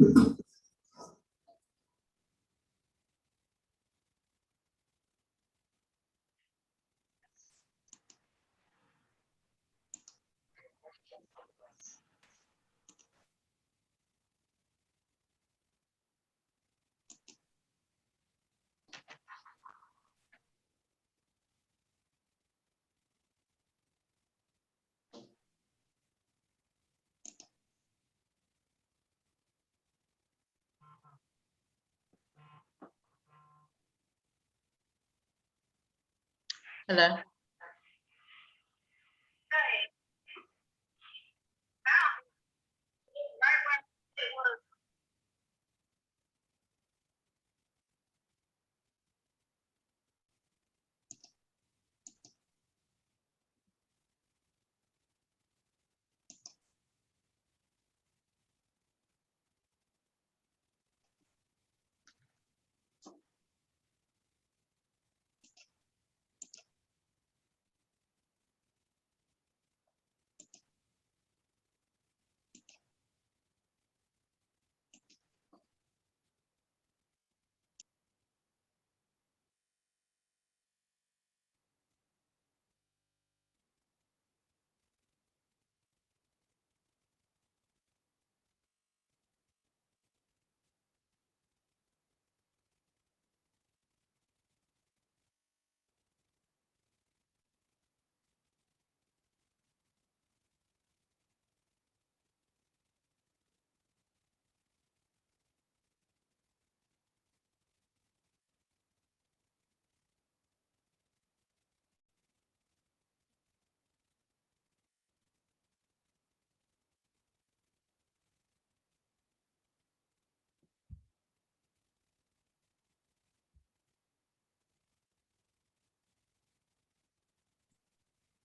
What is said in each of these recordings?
Hello.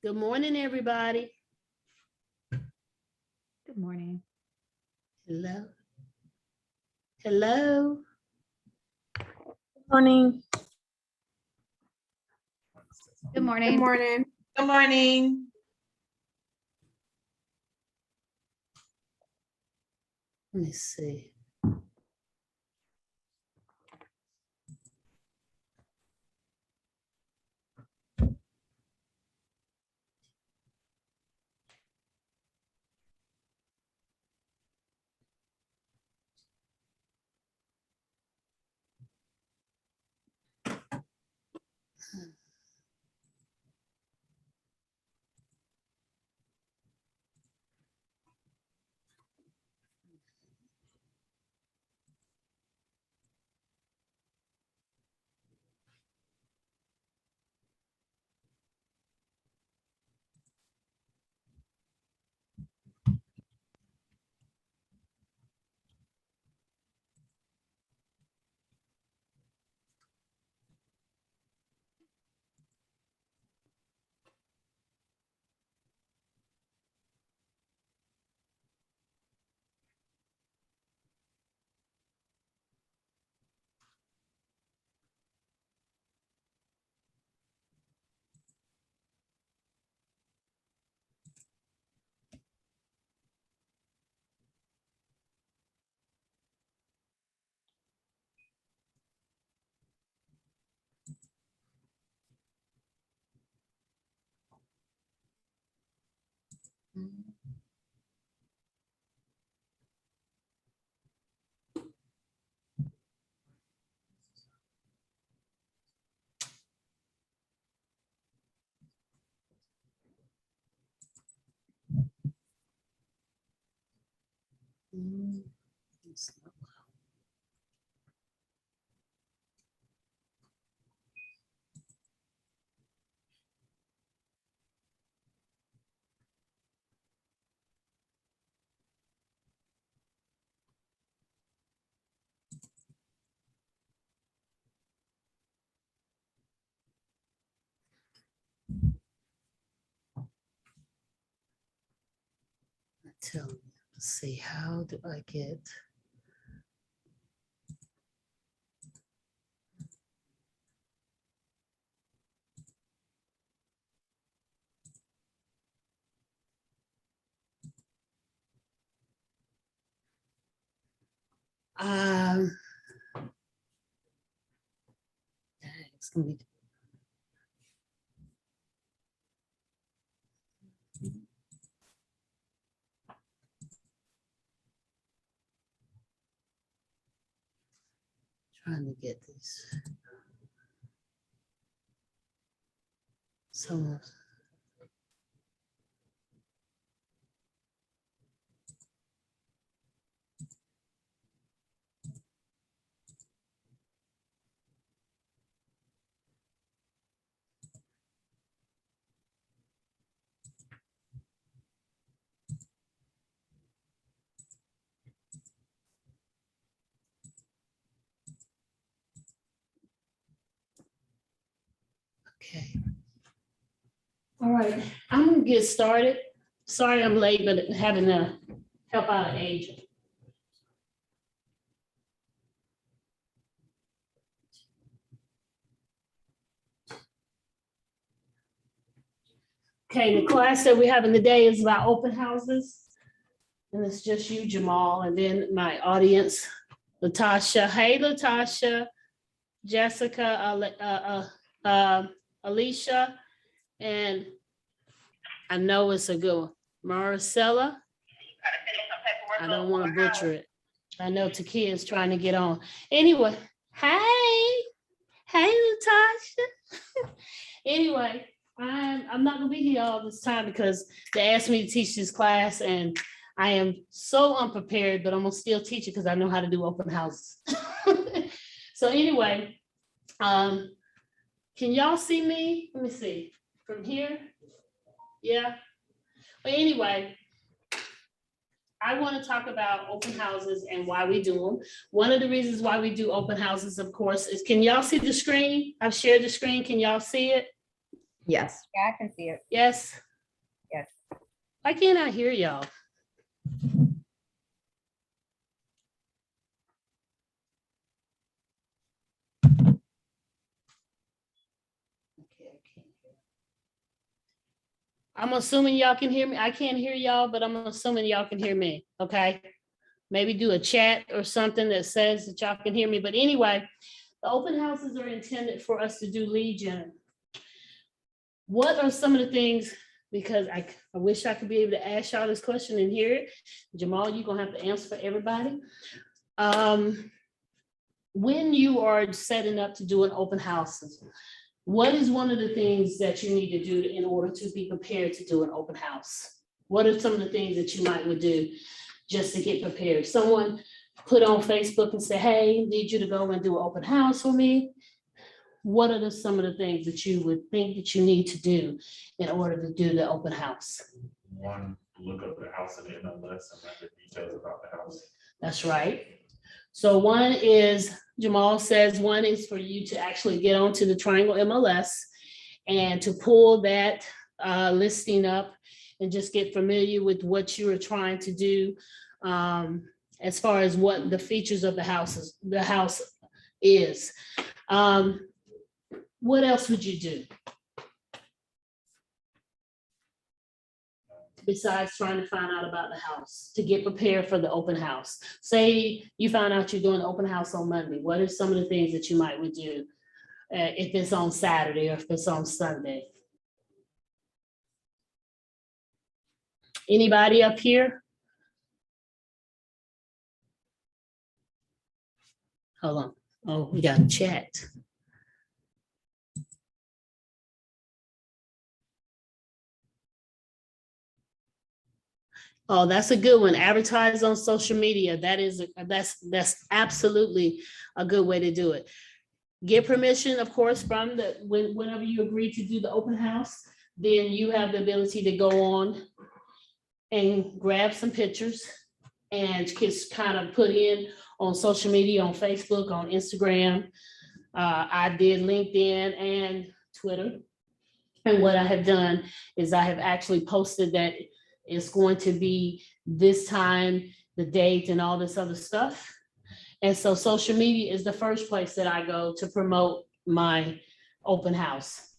Good morning, everybody. Good morning. Hello. Hello. Morning. Good morning. Good morning. Good morning. Let me see. It's not loud. I tell you, let's see, how do I get? Um, it's gonna be. Trying to get this. Someone. Okay. All right, I'm gonna get started. Sorry I'm late, but having to help out an agent. Okay, the class that we're having today is about open houses. And it's just you, Jamal, and then my audience, Latasha. Hey, Latasha, Jessica, Alicia, and I know it's a good one. Maricela. I don't want to butcher it. I know Takia is trying to get on. Anyway, hey, Latasha. Anyway, I'm not gonna be here all this time because they asked me to teach this class and I am so unprepared, but I'm gonna still teach it because I know how to do open houses. So anyway, can y'all see me? Let me see from here. Yeah. But anyway, I want to talk about open houses and why we do them. One of the reasons why we do open houses, of course, is can y'all see the screen? I've shared the screen. Can y'all see it? Yes. Yeah, I can see it. Yes. Yes. Why can't I hear y'all? I'm assuming y'all can hear me. I can't hear y'all, but I'm assuming y'all can hear me. Okay. Maybe do a chat or something that says that y'all can hear me. But anyway, the open houses are intended for us to do lead gen. What are some of the things, because I wish I could be able to ask y'all this question and hear it. Jamal, you're gonna have to answer for everybody. When you are setting up to do an open house, what is one of the things that you need to do in order to be prepared to do an open house? What are some of the things that you might would do just to get prepared? Someone put on Facebook and say, hey, need you to go and do an open house for me. What are some of the things that you would think that you need to do in order to do the open house? One, look up the house in the MLS and learn the details about the house. That's right. So one is, Jamal says, one is for you to actually get onto the Triangle MLS and to pull that listing up and just get familiar with what you are trying to do as far as what the features of the house is. What else would you do besides trying to find out about the house to get prepared for the open house? Say you found out you're doing an open house on Monday. What are some of the things that you might would do if it's on Saturday or if it's on Sunday? Anybody up here? Hold on. Oh, we got a chat. Oh, that's a good one. Advertise on social media. That's absolutely a good way to do it. Get permission, of course, from whenever you agree to do the open house, then you have the ability to go on and grab some pictures and just kind of put in on social media, on Facebook, on Instagram. I did LinkedIn and Twitter. And what I have done is I have actually posted that it's going to be this time, the date, and all this other stuff. And so social media is the first place that I go to promote my open house.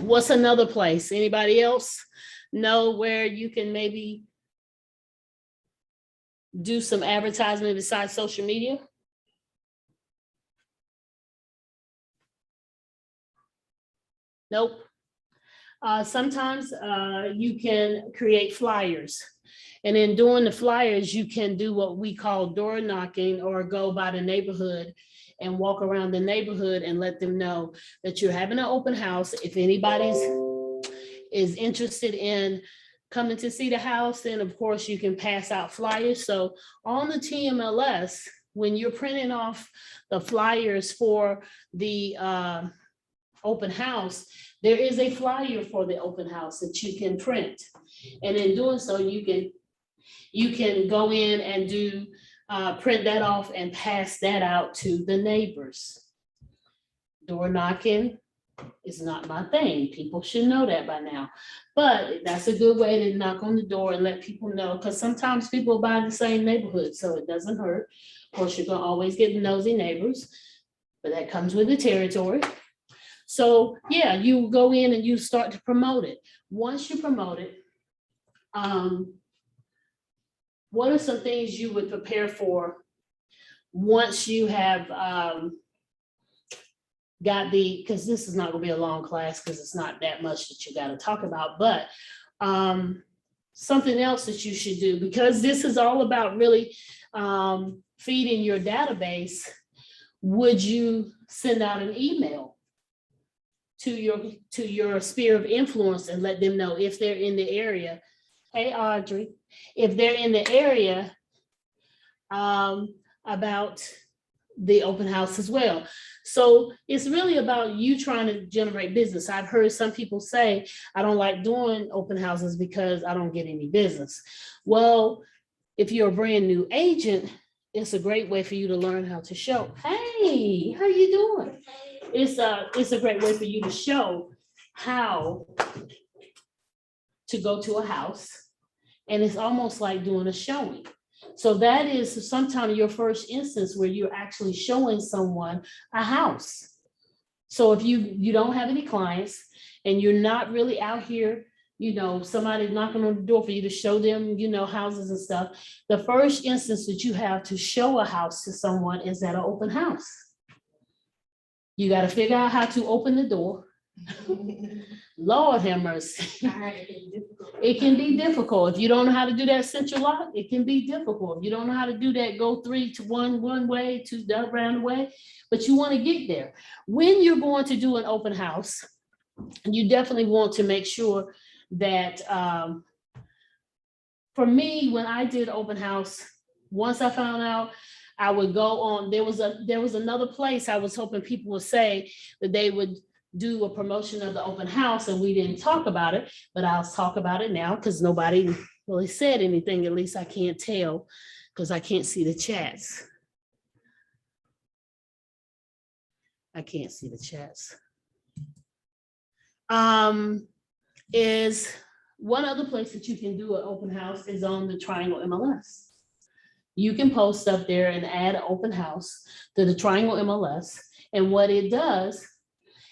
What's another place? Anybody else know where you can maybe do some advertisement besides social media? Nope. Sometimes you can create flyers. And in doing the flyers, you can do what we call door knocking or go by the neighborhood and walk around the neighborhood and let them know that you're having an open house. If anybody's is interested in coming to see the house, then of course you can pass out flyers. So on the TMLS, when you're printing off the flyers for the open house, there is a flyer for the open house that you can print. And in doing so, you can go in and do print that off and pass that out to the neighbors. Door knocking is not my thing. People should know that by now. But that's a good way to knock on the door and let people know, because sometimes people buy in the same neighborhood, so it doesn't hurt. Of course, you're gonna always get nosy neighbors, but that comes with the territory. So yeah, you go in and you start to promote it. Once you promote it, what are some things you would prepare for once you have got because this is not gonna be a long class because it's not that much that you got to talk about, but something else that you should do, because this is all about really feeding your database. Would you send out an email to your sphere of influence and let them know if they're in the area? Hey, Audrey, if they're in the area, about the open house as well. So it's really about you trying to generate business. I've heard some people say, I don't like doing open houses because I don't get any business. Well, if you're a brand new agent, it's a great way for you to learn how to show. Hey, how you doing? It's a great way for you to show how to go to a house. And it's almost like doing a showing. So that is sometimes your first instance where you're actually showing someone a house. So if you don't have any clients and you're not really out here, somebody knocking on the door for you to show them, houses and stuff, the first instance that you have to show a house to someone is at an open house. You got to figure out how to open the door. Lord have mercy. It can be difficult. If you don't know how to do that central lock, it can be difficult. If you don't know how to do that, go 3 to 1 way, 2 around way, but you want to get there. When you're going to do an open house, you definitely want to make sure that, for me, when I did open house, once I found out, I would go on, there was another place I was hoping people would say that they would do a promotion of the open house, and we didn't talk about it, but I'll talk about it now because nobody really said anything. At least I can't tell because I can't see the chats. I can't see the chats. Is one other place that you can do an open house is on the Triangle MLS. You can post up there and add an open house to the Triangle MLS. And what it does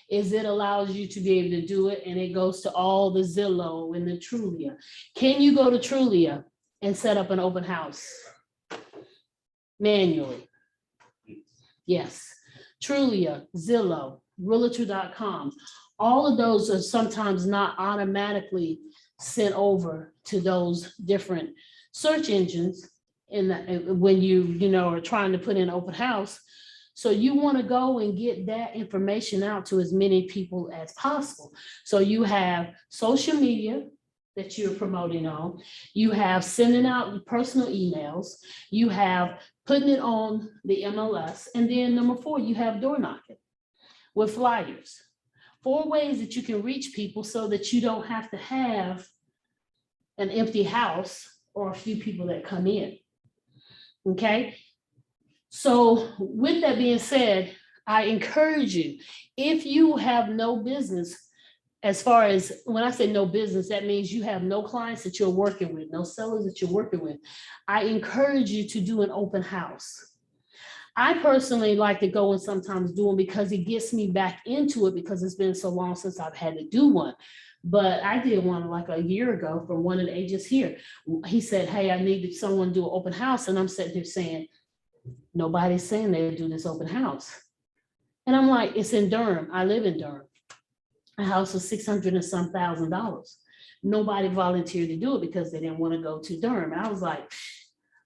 is it allows you to be able to do it, and it goes to all the Zillow and the Trulia. Can you go to Trulia and set up an open house manually? Yes. Trulia, Zillow, Realtor.com. All of those are sometimes not automatically sent over to those different search engines when you are trying to put in open house. So you want to go and get that information out to as many people as possible. So you have social media that you're promoting on. You have sending out personal emails. You have putting it on the MLS. And then number 4, you have door knocking with flyers. 4 ways that you can reach people so that you don't have to have an empty house or a few people that come in. Okay. So with that being said, I encourage you, if you have no business, as far as when I say no business, that means you have no clients that you're working with, no sellers that you're working with. I encourage you to do an open house. I personally like to go and sometimes do them because it gets me back into it because it's been so long since I've had to do one. But I did one like a year ago from one of the agents here. He said, hey, I needed someone to do an open house. And I'm sitting there saying, nobody's saying they'll do this open house. And I'm like, it's in Durham. I live in Durham. A house was $600 and some thousand. Nobody volunteered to do it because they didn't want to go to Durham. I was like,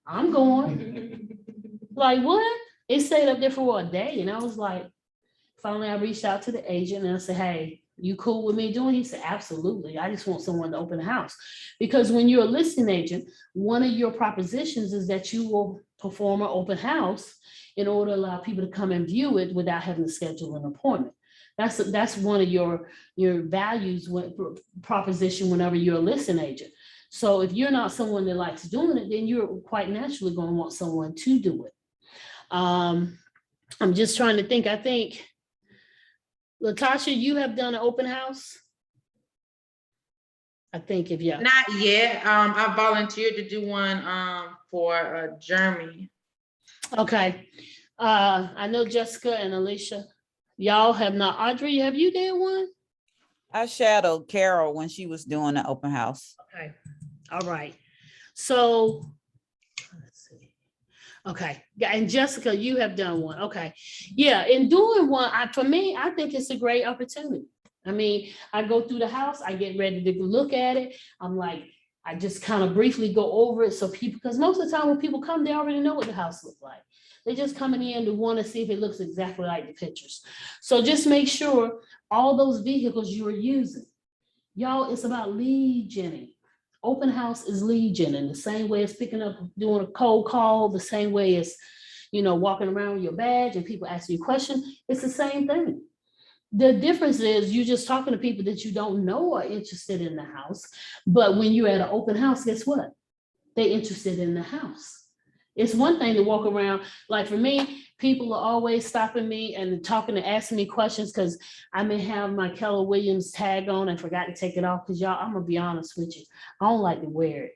I'm going. Like, what? It stayed up there for a day. And I was like, finally, I reached out to the agent and I said, hey, you cool with me doing? He said, absolutely. I just want someone to open the house. Because when you're a listing agent, one of your propositions is that you will perform an open house in order to allow people to come and view it without having to schedule an appointment. That's one of your values, proposition whenever you're a listing agent. So if you're not someone that likes doing it, then you're quite naturally going to want someone to do it. I'm just trying to think. I think, Latasha, you have done an open house? I think if you. Not yet. I volunteered to do one for Germany. Okay. I know Jessica and Alicia, y'all have not. Audrey, have you did one? I shadowed Carol when she was doing the open house. Okay. All right. So let's see. Okay. Yeah, and Jessica, you have done one. Okay. Yeah, in doing one, for me, I think it's a great opportunity. I mean, I go through the house, I get ready to look at it. I'm like, I just kind of briefly go over it so people, because most of the time when people come, they already know what the house looks like. They're just coming in to want to see if it looks exactly like the pictures. So just make sure all those vehicles you are using, y'all, it's about lead genning. Open house is lead genning, the same way as picking up, doing a cold call, the same way as, walking around with your badge and people ask you a question. It's the same thing. The difference is you're just talking to people that you don't know are interested in the house. But when you're at an open house, guess what? They're interested in the house. It's one thing to walk around. Like for me, people are always stopping me and talking and asking me questions because I may have my Keller Williams tag on and forgot to take it off. Because y'all, I'm gonna be honest with you, I don't like to wear it.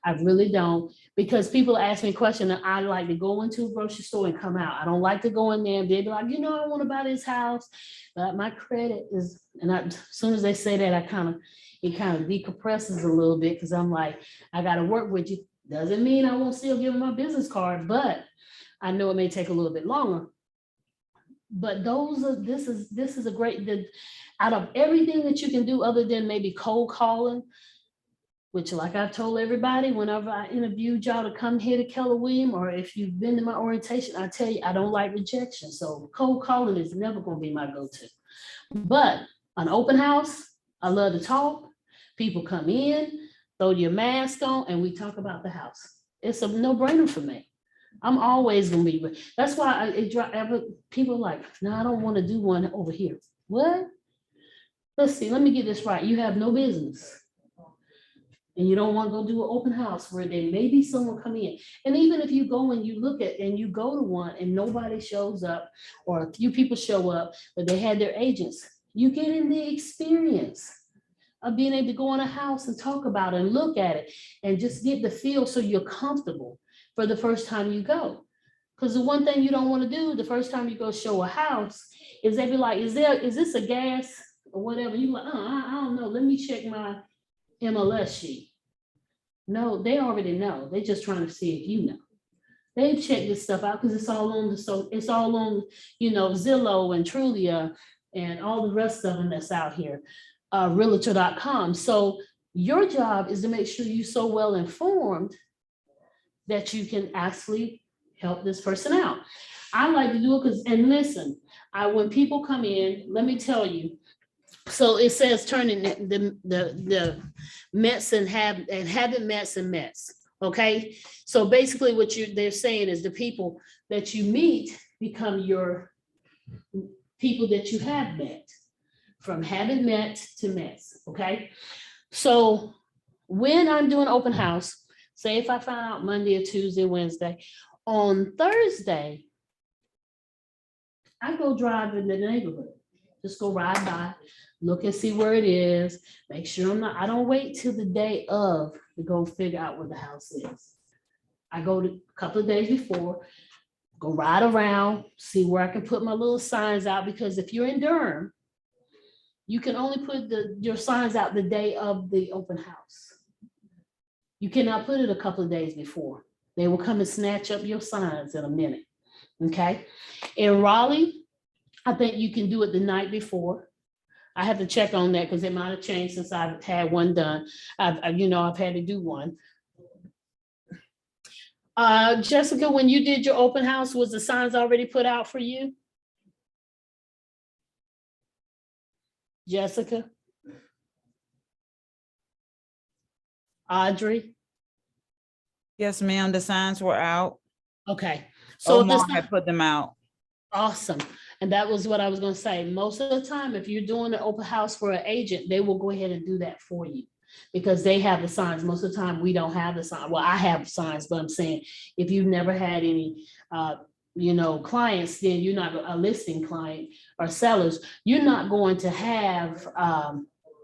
I really don't, because people ask me a question and I like to go into a grocery store and come out. I don't like to go in there and be like, I want to buy this house, but my credit is, and as soon as they say that, it kind of decompresses a little bit because I'm like, I got to work with you. Doesn't mean I won't still give them my business card, but I know it may take a little bit longer. But this is a great, out of everything that you can do other than maybe cold calling, which like I've told everybody, whenever I interviewed y'all to come here to Keller Williams, or if you've been to my orientation, I tell you, I don't like rejection. So cold calling is never going to be my go-to. But an open house, I love to talk. People come in, throw your mask on, and we talk about the house. It's a no-brainer for me. I'm always going to be, that's why people are like, no, I don't want to do one over here. What? Let's see, let me get this right. You have no business. And you don't want to go do an open house where there may be someone come in. And even if you go and you look at and you go to one and nobody shows up, or a few people show up, but they had their agents, you get in the experience of being able to go in a house and talk about it and look at it and just get the feel so you're comfortable for the first time you go. Because the one thing you don't want to do the first time you go show a house is they be like, is this a gas or whatever? You like, I don't know. Let me check my MLS sheet. No, they already know. They're just trying to see if you know. They've checked this stuff out because it's all on Zillow and Trulia and all the rest of them that's out here, realtor.com. So your job is to make sure you're so well informed that you can actually help this person out. I like to do it because, and listen, when people come in, let me tell you. So it says turning the Mets and having Mets and Mets. Okay. So basically what they're saying is the people that you meet become your people that you have met, from having met to Mets. Okay. So when I'm doing open house, say if I find out Monday or Tuesday, Wednesday, on Thursday, I go drive in the neighborhood. Just go ride by, look and see where it is, make sure I don't wait till the day of to go figure out where the house is. I go to a couple of days before, go ride around, see where I can put my little signs out, because if you're in Durham, you can only put your signs out the day of the open house. You cannot put it a couple of days before. They will come and snatch up your signs in a minute, okay? In Raleigh, I think you can do it the night before. I have to check on that because it might have changed since I've had one done. I've had to do one. Jessica, when you did your open house, was the signs already put out for you? Jessica? Audrey? Yes, ma'am, the signs were out. Okay. So Omar this had put them out. awesome. And that was what I was going to say. Most of the time, if you're doing an open house for an agent, they will go ahead and do that for you because they have the signs. Most of the time, we don't have the sign. Well, I have signs, but I'm saying if you've never had any, clients, then you're not a listing client or sellers. You're not going to have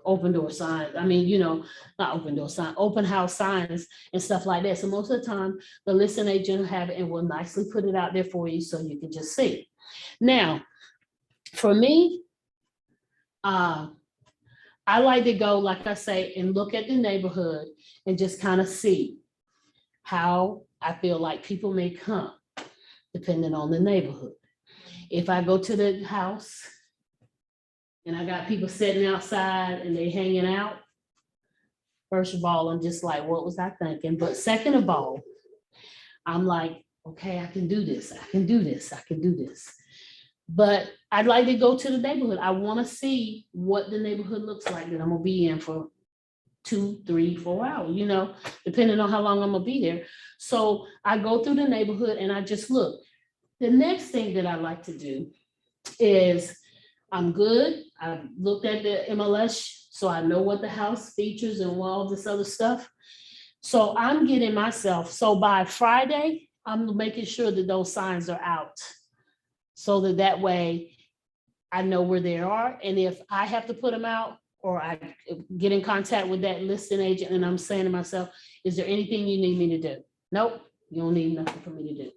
open door signs. I mean, not open door sign, open house signs and stuff like that. So most of the time, the listing agent will have it and will nicely put it out there for you so you can just see. Now, for me, I like to go, like I say, and look at the neighborhood and just kind of see how I feel like people may come, depending on the neighborhood. If I go to the house and I got people sitting outside and they hanging out, first of all, I'm just like, what was I thinking? But second of all, I'm like, okay, I can do this. I can do this. I can do this. But I'd like to go to the neighborhood. I want to see what the neighborhood looks like that I'm gonna be in for 2, 3, 4 hours, depending on how long I'm gonna be there. So I go through the neighborhood and I just look. The next thing that I like to do is I'm good. I've looked at the MLS, so I know what the house features and all this other stuff. So I'm getting myself, so by Friday, I'm making sure that those signs are out. So that way I know where they are. And if I have to put them out or I get in contact with that listing agent and I'm saying to myself, is there anything you need me to do? Nope, you don't need nothing for me to do.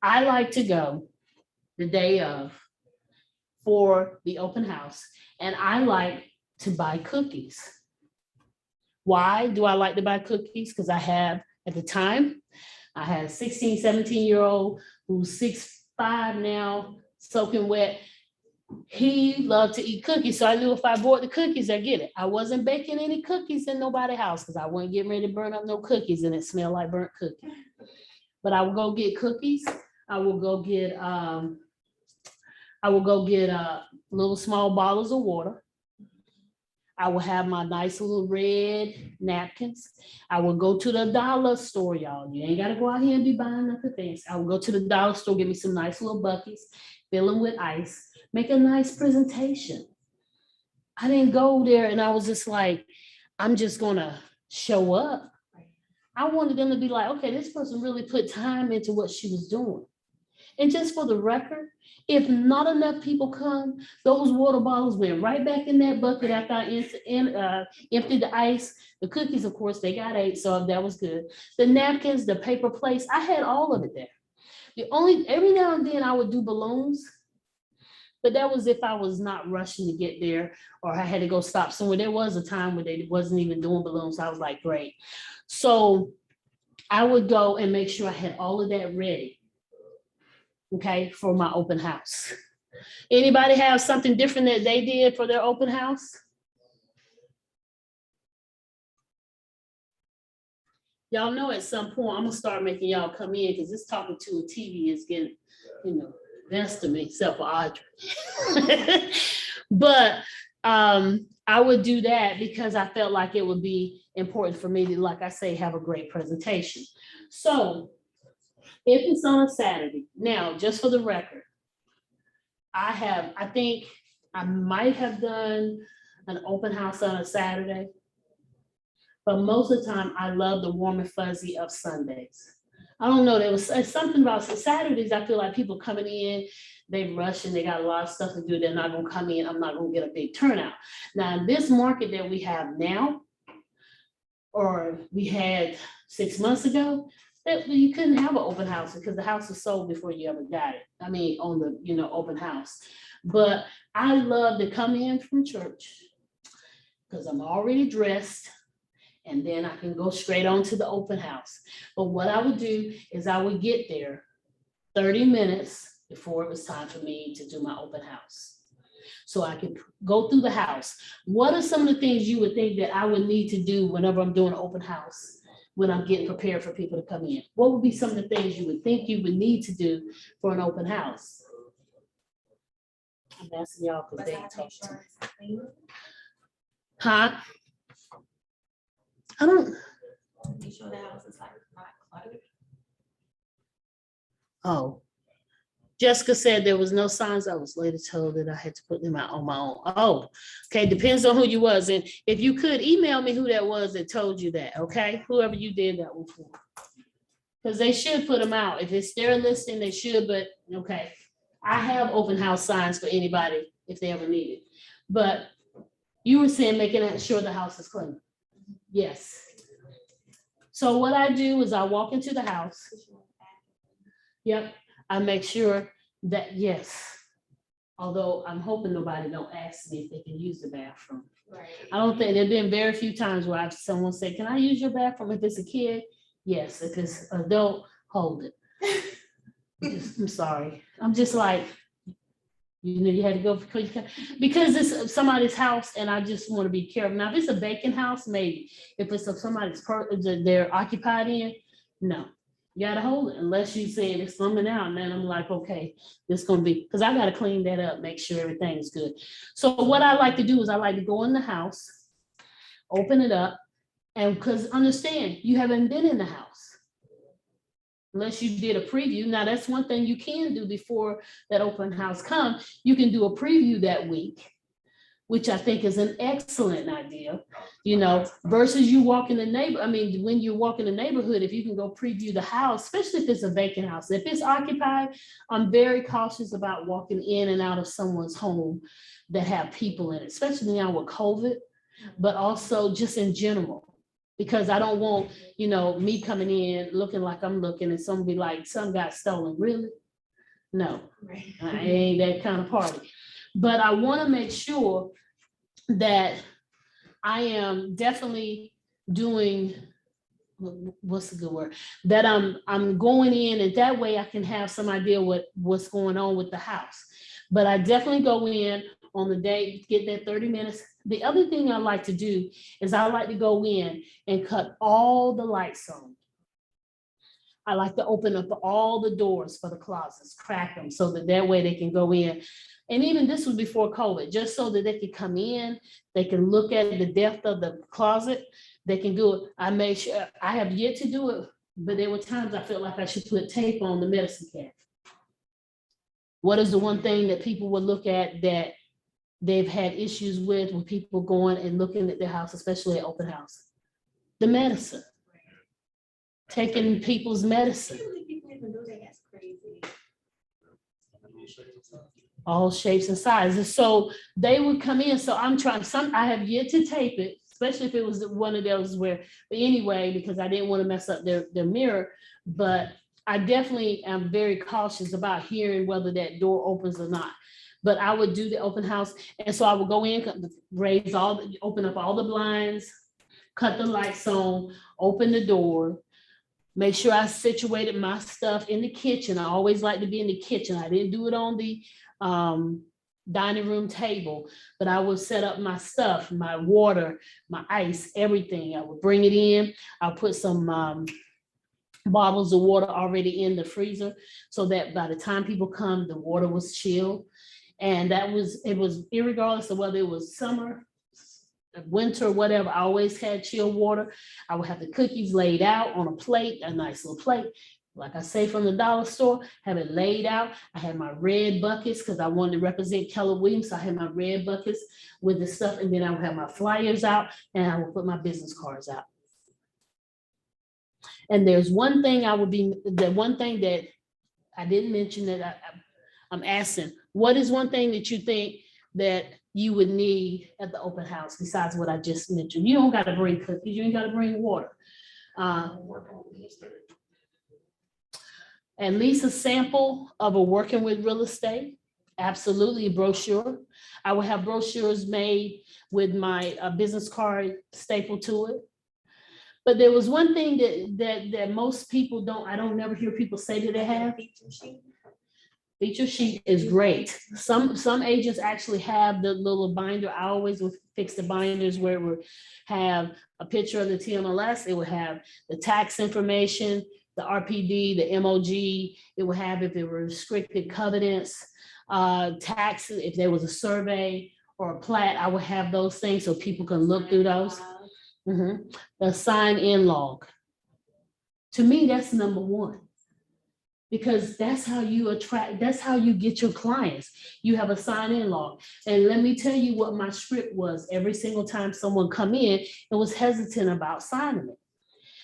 I like to go the day of for the open house and I like to buy cookies. Why do I like to buy cookies? Because I have, at the time, I had a 16, 17-year-old who's 6'5" now, soaking wet. He loved to eat cookies. So I knew if I bought the cookies, I'd get it. I wasn't baking any cookies in nobody's house because I wasn't getting ready to burn up no cookies and it smelled like burnt cookies. But I would go get cookies. I will go get little small bottles of water. I will have my nice little red napkins. I will go to the dollar store, y'all. You ain't gotta go out here and be buying nothing things. I will go to the dollar store, get me some nice little buckets, fill them with ice, make a nice presentation. I didn't go there and I was just like, I'm just gonna show up. I wanted them to be like, okay, this person really put time into what she was doing. And just for the record, if not enough people come, those water bottles went right back in that bucket after I emptied the ice. The cookies, of course, they got 8, so that was good. The napkins, the paper plates, I had all of it there. Every now and then I would do balloons, but that was if I was not rushing to get there or I had to go stop somewhere. There was a time where they wasn't even doing balloons. I was like, great. So I would go and make sure I had all of that ready. Okay, for my open house. Anybody have something different that they did for their open house? Y'all know at some point, I'm gonna start making y'all come in because this talking to a TV is getting, best of me, except for Audrey. But I would do that because I felt like it would be important for me to, like I say, have a great presentation. So if it's on a Saturday, now, just for the record, I think I might have done an open house on a Saturday, but most of the time I love the warm and fuzzy of Sundays. I don't know, there was something about Saturdays, I feel like people coming in, they rush and they got a lot of stuff to do, they're not gonna come in, I'm not gonna get a big turnout. Now, this market that we have now, or we had 6 months ago, you couldn't have an open house because the house was sold before you ever got it. I mean, on the open house. But I love to come in from church because I'm already dressed and then I can go straight on to the open house. But what I would do is I would get there 30 minutes before it was time for me to do my open house. So I could go through the house. What are some of the things you would think that I would need to do whenever I'm doing an open house? When I'm getting prepared for people to come in? What would be some of the things you would think you would need to do for an open house? I'm asking y'all because they talk to me. Huh? I don't, Make sure the house is like not cluttered. oh. Jessica said there was no signs. I was later told that I had to put them out on my own. Oh, okay, depends on who you was. And if you could email me who that was that told you that, okay? Whoever you did that one for. Because they should put them out. If it's their listing, they should, but okay. I have open house signs for anybody if they ever need it. But you were saying making sure the house is clean. Yes. So what I do is I walk into the house. Yep, I make sure that, yes. Although I'm hoping nobody don't ask me if they can use the bathroom. Right. I don't think, there've been very few times where someone said, can I use your bathroom? If it's a kid, yes. If it's adult, hold it. I'm sorry. I'm just like, you had to go because it's somebody's house and I just want to be careful. Now, if it's a vacant house, maybe. If it's somebody's they're occupied in, no. You gotta hold it unless you say it's coming out. And then I'm like, okay, this is gonna be, because I gotta clean that up, make sure everything's good. So what I like to do is I like to go in the house, open it up, and because understand, you haven't been in the house. Unless you did a preview. Now, that's one thing you can do before that open house come. You can do a preview that week, which I think is an excellent idea, versus you walk in the when you walk in the neighborhood, if you can go preview the house, especially if it's a vacant house. If it's occupied, I'm very cautious about walking in and out of someone's home that have people in it, especially now with COVID, but also just in general. Because I don't want, me coming in looking like I'm looking and someone be like, some got stolen, really? No, Right. I ain't that kind of party. But I want to make sure that I am definitely doing, what's a good word? That I'm going in and that way I can have some idea what's going on with the house. But I definitely go in on the day, get that 30 minutes. The other thing I like to do is I like to go in and cut all the lights on. I like to open up all the doors for the closets, crack them so that way they can go in. And even this was before COVID, just so that they could come in, they can look at the depth of the closet, they can do it. I made sure, I have yet to do it, but there were times I felt like I should put tape on the medicine cabinet. What is the one thing that people would look at that they've had issues with people going and looking at their house, especially at open house? The medicine. Taking people's medicine. That's crazy. All shapes and sizes. So they would come in. So I'm trying, I have yet to tape it, especially if it was one of those where, but anyway, because I didn't want to mess up their mirror. But I definitely am very cautious about hearing whether that door opens or not. But I would do the open house. And so I would go in, open up all the blinds, cut the lights on, open the door, make sure I situated my stuff in the kitchen. I always like to be in the kitchen. I didn't do it on the dining room table, but I would set up my stuff, my water, my ice, everything. I would bring it in. I'll put some bottles of water already in the freezer so that by the time people come, the water was chilled. And it was irregardless of whether it was summer, winter, whatever, I always had chilled water. I would have the cookies laid out on a plate, a nice little plate. Like I say, from the dollar store, have it laid out. I had my red buckets because I wanted to represent Keller Williams. So I had my red buckets with the stuff, and then I would have my flyers out and I would put my business cards out. And there's one thing that I didn't mention that I'm asking, what is one thing that you think that you would need at the open house besides what I just mentioned? You don't got to bring cookies, you ain't got to bring water. At least a sample of a working with real estate. Absolutely, brochure. I will have brochures made with my business card stapled to it. But there was one thing that most people don't, I don't never hear people say that they have. Feature sheet. Feature sheet is great. Some agents actually have the little binder. I always would fix the binders where it would have a picture of the TMLS. It would have the tax information, the RPD, the MOG. It would have if there were restricted covenants, taxes, if there was a survey or a plat, I would have those things so people can look through those. The sign in log. To me, that's number one. Because that's how you attract, that's how you get your clients. You have a sign-in log. And let me tell you what my script was. Every single time someone come in and was hesitant about signing it.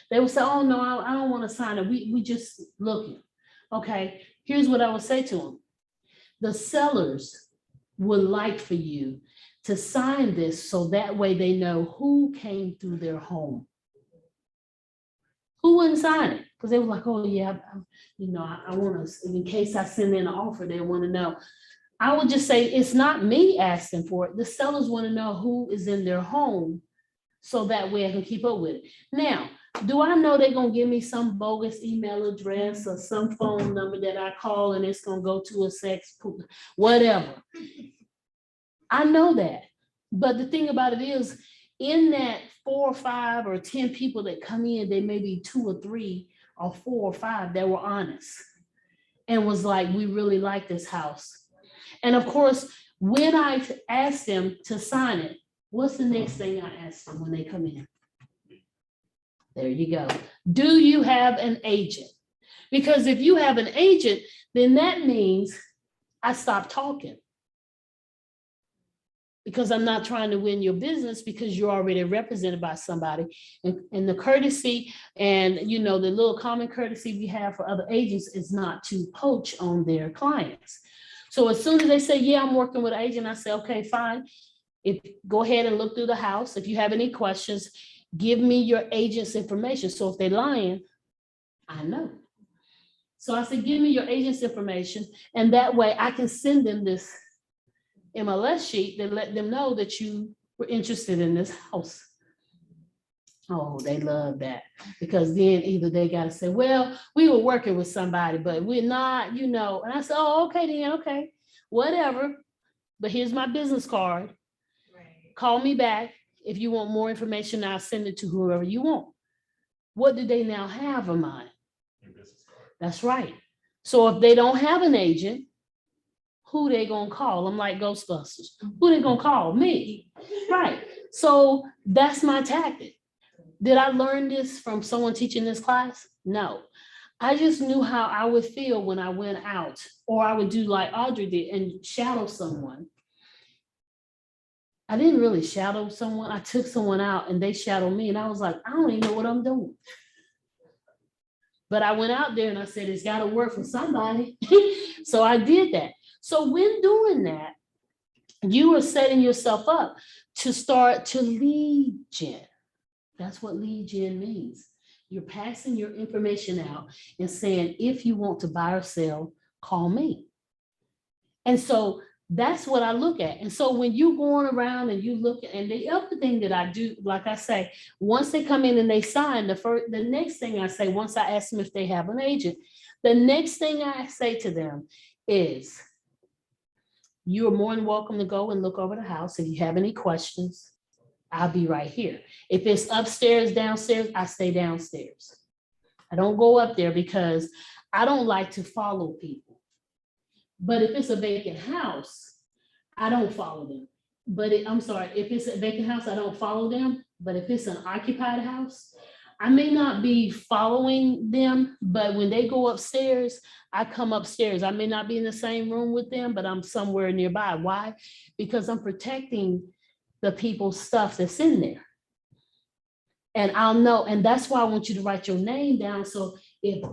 They would say, oh no, I don't want to sign it. We just looking. Okay, here's what I would say to them. The sellers would like for you to sign this so that way they know who came through their home. Who wouldn't sign it? Because they were like, oh yeah, I want to, in case I send in an offer, they want to know. I would just say, it's not me asking for it. The sellers want to know who is in their home so that way I can keep up with it. Now, do I know they're going to give me some bogus email address or some phone number that I call and it's going to go to a sex, whatever. I know that. But the thing about it is, in that 4 or 5 or 10 people that come in, there may be 2 or 3 or 4 or 5 that were honest and was like, we really like this house. And of course, when I asked them to sign it, what's the next thing I ask them when they come in? There you go. Do you have an agent? Because if you have an agent, then that means I stop talking. Because I'm not trying to win your business because you're already represented by somebody. And the courtesy and, the little common courtesy we have for other agents is not to poach on their clients. So as soon as they say, yeah, I'm working with an agent, I say, okay, fine. Go ahead and look through the house. If you have any questions, give me your agent's information. So if they're lying, I know. So I said, give me your agent's information. And that way I can send them this MLS sheet that let them know that you were interested in this house. Oh, they love that because then either they got to say, well, we were working with somebody, but we're not, And I said, oh, okay, then, okay, whatever. But here's my business card. Right. Call me back. If you want more information, I'll send it to whoever you want. What do they now have in mind? Your business card. That's right. So if they don't have an agent, who they gonna call? I'm like Ghostbusters. Who they gonna call? Me. Right. So that's my tactic. Did I learn this from someone teaching this class? No. I just knew how I would feel when I went out, or I would do like Audrey did and shadow someone. I didn't really shadow someone. I took someone out and they shadowed me and I was like, I don't even know what I'm doing. But I went out there and I said, it's gotta work for somebody. So I did that. So when doing that, you are setting yourself up to start to lead gen. That's what lead gen means. You're passing your information out and saying, if you want to buy or sell, call me. And so that's what I look at. And so when you're going around and you look at, and the other thing that I do, like I say, once they come in and they sign, the next thing I say, once I ask them if they have an agent, the next thing I say to them is, you are more than welcome to go and look over the house. If you have any questions, I'll be right here. If it's upstairs, downstairs, I stay downstairs. I don't go up there because I don't like to follow people. But if it's a vacant house, I don't follow them. But if it's a vacant house, I don't follow them. But if it's an occupied house, I may not be following them, but when they go upstairs, I come upstairs. I may not be in the same room with them, but I'm somewhere nearby. Why? Because I'm protecting the people's stuff that's in there. And I'll know, and that's why I want you to write your name down. So if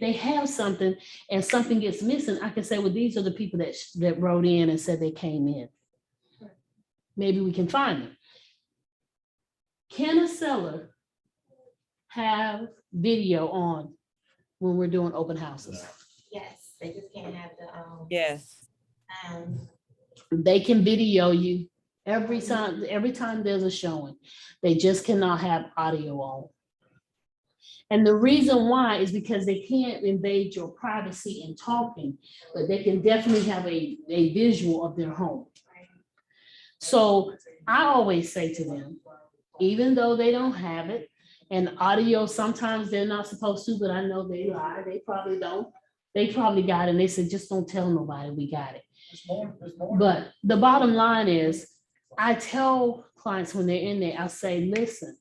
they have something and something gets missing, I can say, well, these are the people that wrote in and said they came in. Maybe we can find them. Can a seller have video on when we're doing open houses? Yes, they just can't have the, Yes. And They can video you every time there's a showing. They just cannot have audio on. And the reason why is because they can't invade your privacy in talking, but they can definitely have a visual of their home. So I always say to them, even though they don't have it, and audio, sometimes they're not supposed to, but I know they lie, they probably don't. They probably got it, and they said, just don't tell nobody we got it. But the bottom line is, I tell clients when they're in there, I say, listen,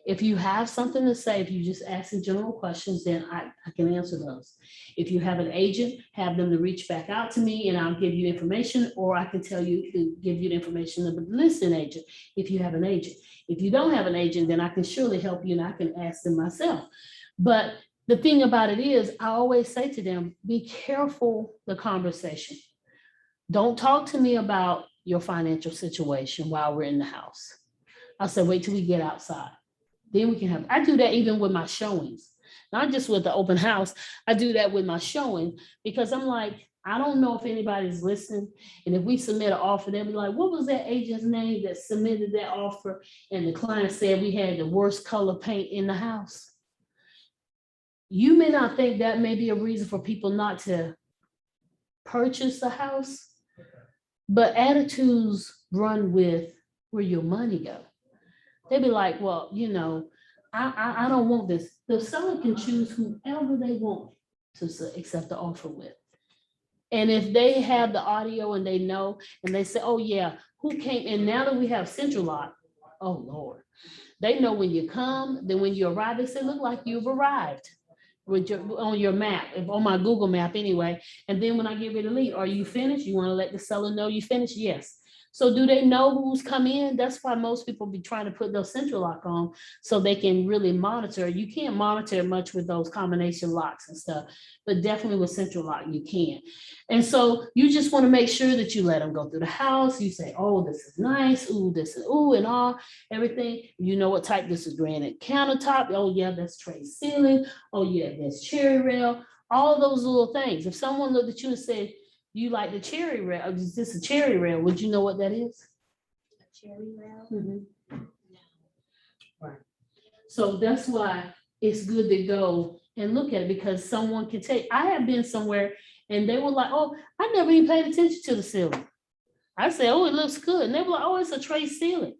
if you have something to say, if you just ask the general questions, then I can answer those. If you have an agent, have them to reach back out to me and I'll give you information, or I can tell you to give you the information of the listing agent if you have an agent. If you don't have an agent, then I can surely help you and I can ask them myself. But the thing about it is, I always say to them, be careful the conversation. Don't talk to me about your financial situation while we're in the house. I said, wait till we get outside. Then we can have, I do that even with my showings, not just with the open house. I do that with my showing because I'm like, I don't know if anybody's listening. And if we submit an offer, they'll be like, what was that agent's name that submitted that offer? And the client said we had the worst color paint in the house. You may not think that may be a reason for people not to purchase a house, but attitudes run with where your money go. They'd be like, well, you know, I don't want this. The seller can choose whoever they want to accept the offer with. And if they have the audio and they know, and they say, oh yeah, who came in? Now that we have Central Lock, oh Lord, they know when you come, then when you arrive, they say, look like you've arrived with on your map, on my Google map anyway. And then when I get ready to leave, are you finished? You want to let the seller know you finished? Yes. So do they know who's come in? That's why most people be trying to put those Central Lock on so they can really monitor. You can't monitor much with those combination locks and stuff, but definitely with Central Lock, you can. And so you just want to make sure that you let them go through the house. You say, oh, this is nice. Ooh, this is, ooh, and all, everything. You know what type, this is granite countertop. Oh yeah, that's tray ceiling. Oh yeah, that's cherry rail. All those little things. If someone looked at you and said, you like the cherry rail, is this a cherry rail? Would you know what that is? a cherry rail. Mhm. Right. So that's why it's good to go and look at it, because someone can take, I have been somewhere and they were like, oh, I never even paid attention to the ceiling. I said, oh, it looks good. And they were like, oh, it's a tray ceiling.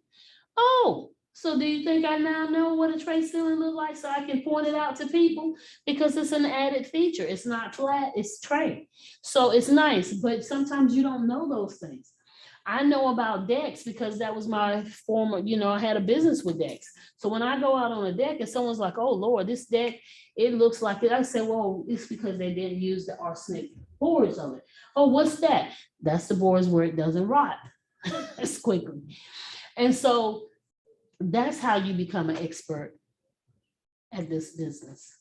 Oh, so do you think I now know what a tray ceiling look like so I can point it out to people? Because it's an added feature. It's not flat, it's tray. So it's nice, but sometimes you don't know those things. I know about decks because that was my former, you know, I had a business with decks. So when I go out on a deck and someone's like, oh Lord, this deck, it looks like it. I say, well, it's because they didn't use the arsenic boards on it. Oh, what's that? That's the boards where it doesn't rot as quickly. And so that's how you become an expert at this business.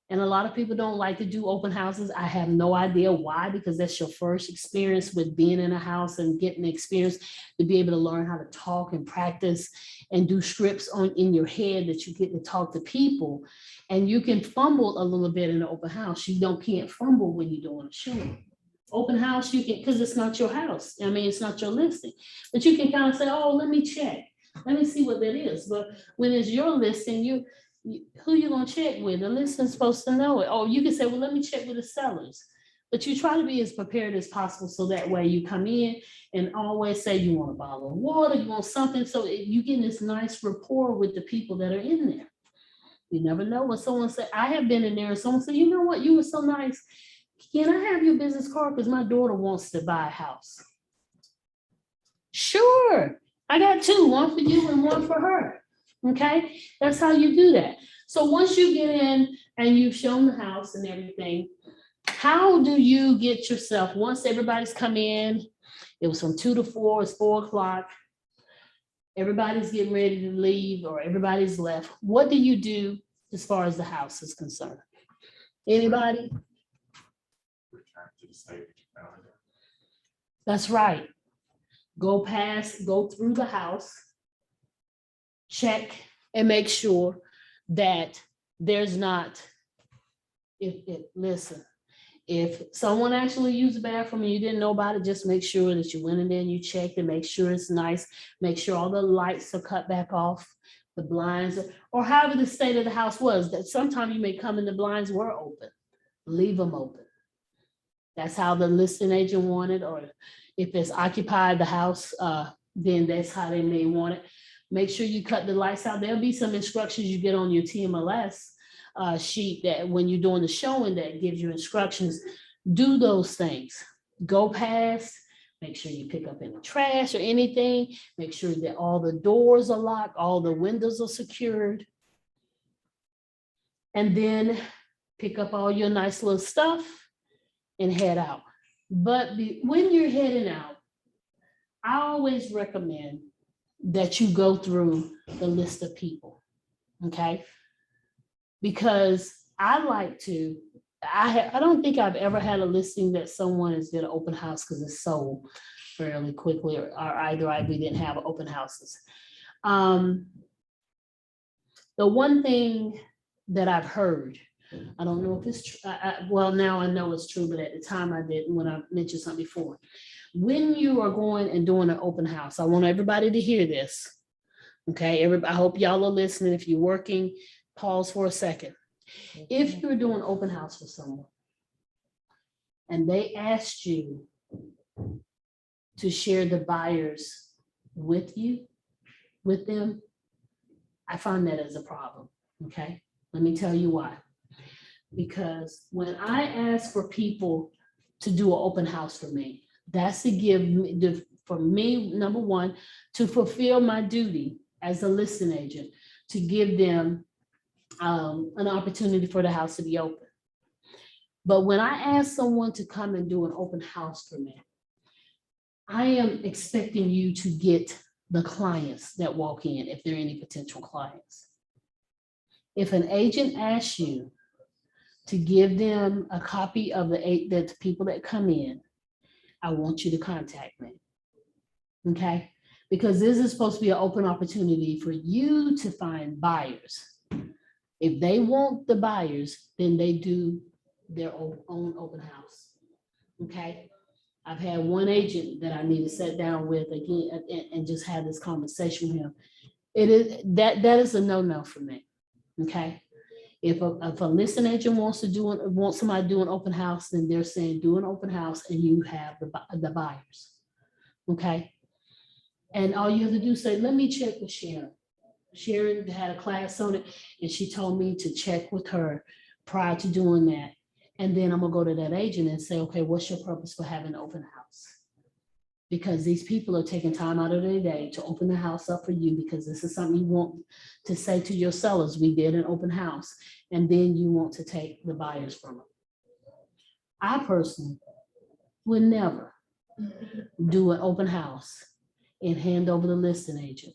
And a lot of people don't like to do open houses. I have no idea why, because that's your first experience with being in a house and getting the experience to be able to learn how to talk and practice and do scripts in your head that you get to talk to people. And you can fumble a little bit in an open house. You can't fumble when you're doing a show. Open house, you can, because it's not your house. I mean, it's not your listing. But you can kind of say, oh, let me check. Let me see what that is. But when it's your listing, who you gonna check with? The listing's supposed to know it. Or you can say, well, let me check with the sellers. But you try to be as prepared as possible so that way you come in and always say you want a bottle of water, you want something. So you get this nice rapport with the people that are in there. You never know when someone said, I have been in there and someone said, you know what, you were so nice. Can I have your business card? Because my daughter wants to buy a house. Sure. I got two, one for you and one for her. Okay, that's how you do that. So once you get in and you've shown the house and everything, how do you get yourself, once everybody's come in, it was from 2 to 4, it's 4 o'clock, everybody's getting ready to leave or everybody's left. What do you do as far as the house is concerned? Anybody? Return to the state that you found it. That's right. Go through the house, check and make sure that there's not, listen, If someone actually used the bathroom and you didn't know about it, just make sure that you went in there and you checked and make sure it's nice. Make sure all the lights are cut back off, the blinds, or however the state of the house was. That sometimes you may come and the blinds were open. Leave them open. That's how the listing agent wanted, or if it's occupied the house, then that's how they may want it. Make sure you cut the lights out. There'll be some instructions you get on your TMLS sheet that when you're doing the showing that gives you instructions. Do those things. Go past, make sure you pick up any trash or anything. Make sure that all the doors are locked, all the windows are secured. And then pick up all your nice little stuff and head out. But when you're heading out, I always recommend that you go through the list of people, okay? Because I like to, I don't think I've ever had a listing that someone is gonna open house because it's sold fairly quickly, or either we didn't have open houses. The one thing that I've heard, I don't know if it's true, well, now I know it's true, but at the time I didn't when I mentioned something before. When you are going and doing an open house, I want everybody to hear this. Okay, I hope y'all are listening. If you're working, pause for a second. If you're doing open house for someone and they asked you to share the buyers with them, I find that as a problem, okay? Let me tell you why. Because when I ask for people to do an open house for me, that's to give me, for me, number one, to fulfill my duty as a listing agent, to give them an opportunity for the house to be open. But when I ask someone to come and do an open house for me, I am expecting you to get the clients that walk in, if there are any potential clients. If an agent asks you to give them a copy of the people that come in, I want you to contact me. Okay? Because this is supposed to be an open opportunity for you to find buyers. If they want the buyers, then they do their own open house. Okay? I've had one agent that I need to sit down with again and just have this conversation with him. That is a no-no for me. Okay? If a listing agent wants somebody to do an open house, then they're saying do an open house and you have the buyers. Okay? And all you have to do is say, let me check with Sharon. Sharon had a class on it and she told me to check with her prior to doing that. And then I'm gonna go to that agent and say, okay, what's your purpose for having an open house? Because these people are taking time out of their day to open the house up for you, because this is something you want to say to your sellers. We did an open house, and then you want to take the buyers from them. I personally would never do an open house and hand over the listing agent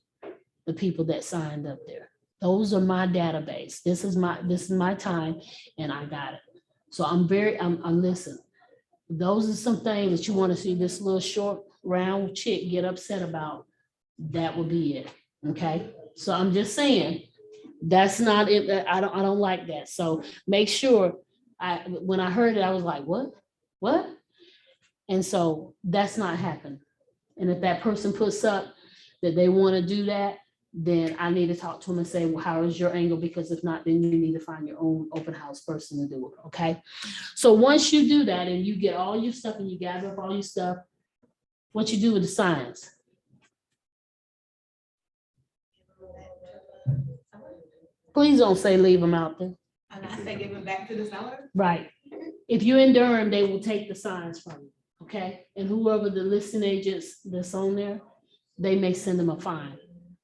the people that signed up there. Those are my database. This is my time, and I got it. So I'm listen. Those are some things that you want to see this little short round chick get upset about. That would be it. Okay. So I'm just saying that's not it. I don't like that. So make sure when I heard it, I was like, what? And so that's not happening. And if that person puts up that they want to do that, then I need to talk to them and say, well, how is your angle? Because if not, then you need to find your own open house person to do it. Okay. So once you do that and you get all your stuff and you gather up all your stuff, what you do with the signs? Please don't say leave them out there. And I say give it back to the seller? Right. If you're in Durham, they will take the signs from you. Okay. And whoever the listing agents that's on there, they may send them a fine.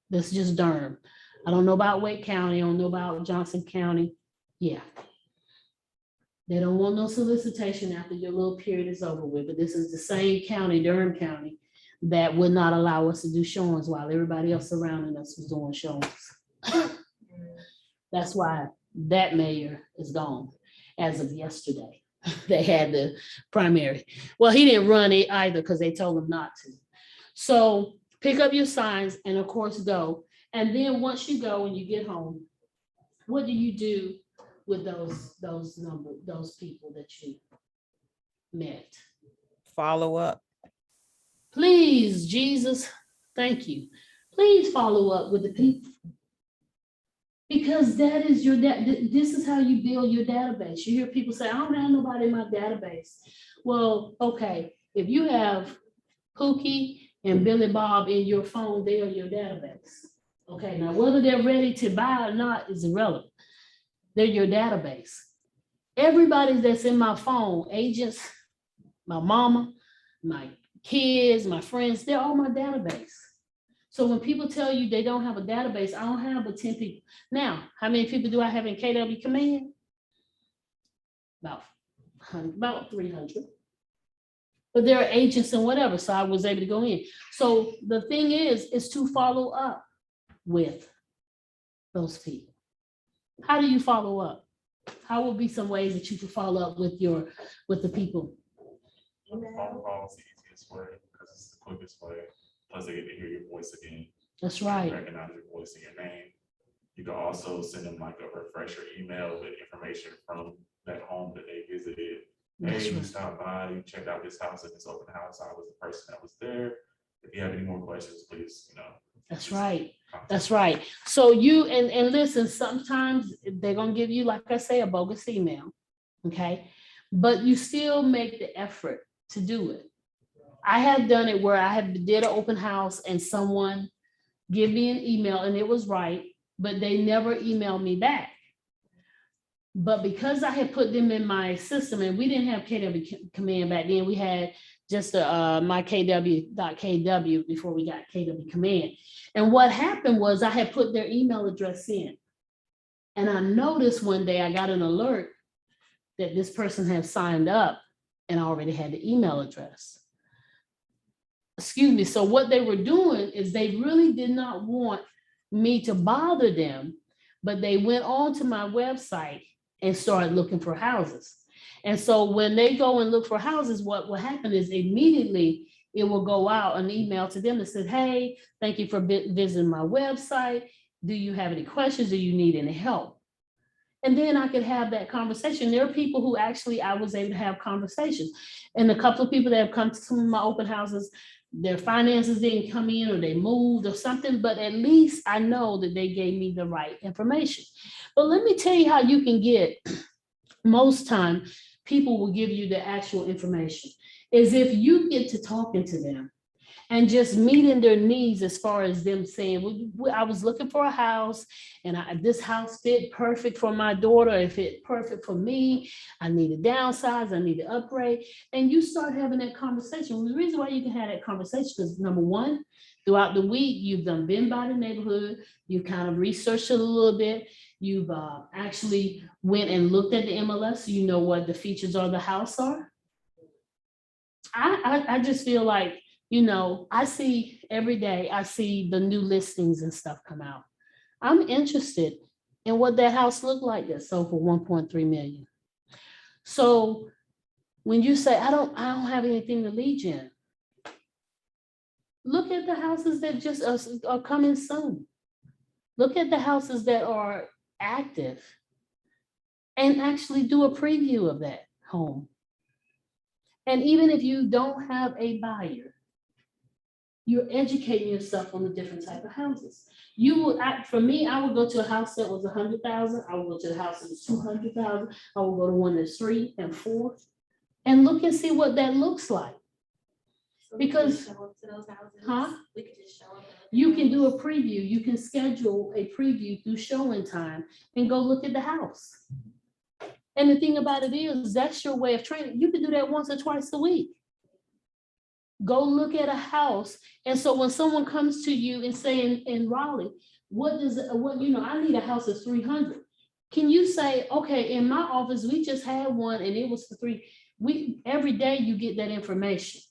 That's just Durham. I don't know about Wake County. I don't know about Johnson County. Yeah. They don't want no solicitation after your little period is over with. But this is the same county, Durham County, that would not allow us to do showings while everybody else surrounding us was doing showings. That's why that mayor is gone as of yesterday. They had the primary. Well, he didn't run it either because they told him not to. So pick up your signs and of course go. And then once you go and you get home, what do you do with those people that you met. Follow up. Please, Jesus, thank you. Please follow up with the people. Because that is your, this is how you build your database. You hear people say, I don't have nobody in my database. Well, okay, if you have Pookie and Billy Bob in your phone, they are your database. Okay, now whether they're ready to buy or not is irrelevant. They're your database. Everybody that's in my phone, agents, my mama, my kids, my friends, they're all my database. So when people tell you they don't have a database, I don't have but 10 people. Now, how many people do I have in KW Command? About 300. But there are agents and whatever, so I was able to go in. So the thing is to follow up with those people. How do you follow up? How will be some ways that you can follow up with the people? Phone call is the easiest way, because it's the quickest way. Plus they get to hear your voice again. That's right. Recognize your voice and your name. You can also send them like a refresher email with information from that home that they visited. That's Hey, you right. stopped by, you checked out this house at this open house. I was the person that was there. If you have any more questions, please, That's just right. contact That's right. So you, and listen, sometimes they're gonna give you, like I say, a bogus email, okay? But you still make the effort to do it. I have done it where I have did an open house and someone give me an email and it was right, but they never emailed me back. But because I had put them in my system and we didn't have KW Command back then, we had just my KW.KW before we got KW Command. And what happened was I had put their email address in. And I noticed one day I got an alert that this person had signed up and I already had the email address. Excuse me. So what they were doing is they really did not want me to bother them, but they went on to my website and started looking for houses. And so when they go and look for houses, what will happen is immediately it will go out an email to them that says, hey, thank you for visiting my website. Do you have any questions? Do you need any help? And then I could have that conversation. There are people who actually I was able to have conversations. And a couple of people that have come to some of my open houses, their finances didn't come in or they moved or something, but at least I know that they gave me the right information. But let me tell you how you can get, most time, people will give you the actual information, is if you get to talking to them and just meeting their needs as far as them saying, well, I was looking for a house and this house fit perfect for my daughter, it fit perfect for me. I need to downsize, I need to upgrade. And you start having that conversation. The reason why you can have that conversation is number one, throughout the week, you've been by the neighborhood, you kind of researched it a little bit. You've actually went and looked at the MLS, so you know what the features of the house are. I just feel like, I see every day, I see the new listings and stuff come out. I'm interested in what that house looked like that sold for 1.3 million. So when you say, I don't have anything to lead gen, look at the houses that just are coming soon. Look at the houses that are active and actually do a preview of that home. And even if you don't have a buyer, you're educating yourself on the different type of houses. For me, I would go to a house that was 100,000. I would go to the house that was 200,000. I would go to one that's 3 and 4 and look and see what that looks like. So we can just Because- show up to those houses? Huh? We could just show up. You can do a preview. You can schedule a preview through showing time and go look at the house. And the thing about it is, that's your way of training. You can do that once or twice a week. Go look at a house. And so when someone comes to you and say in Raleigh, I need a house that's 300. Can you say, okay, in my office, we just had one and it was for 3. Every day you get that information.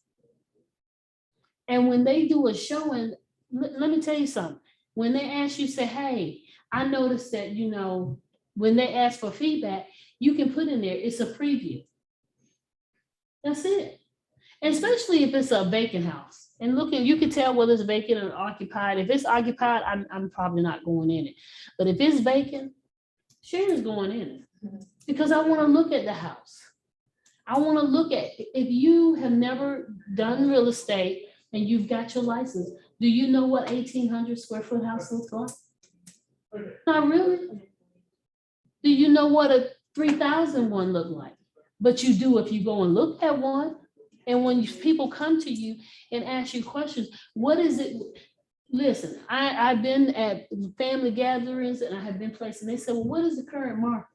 And when they do a showing, let me tell you something. When they ask you, say, hey, I noticed that, when they ask for feedback, you can put in there, it's a preview. That's it. Especially if it's a vacant house. And you can tell whether it's vacant or occupied. If it's occupied, I'm probably not going in it. But if it's vacant, Sharon's going in it. Because I want to look at the house. I want to look at, if you have never done real estate and you've got your license, do you know what 1,800 square foot house looks like? Not really. Do you know what a 3,000 one look like? But you do if you go and look at one. And when people come to you and ask you questions, what is it? Listen, I've been at family gatherings and I have been places, and they said, well, what is the current market?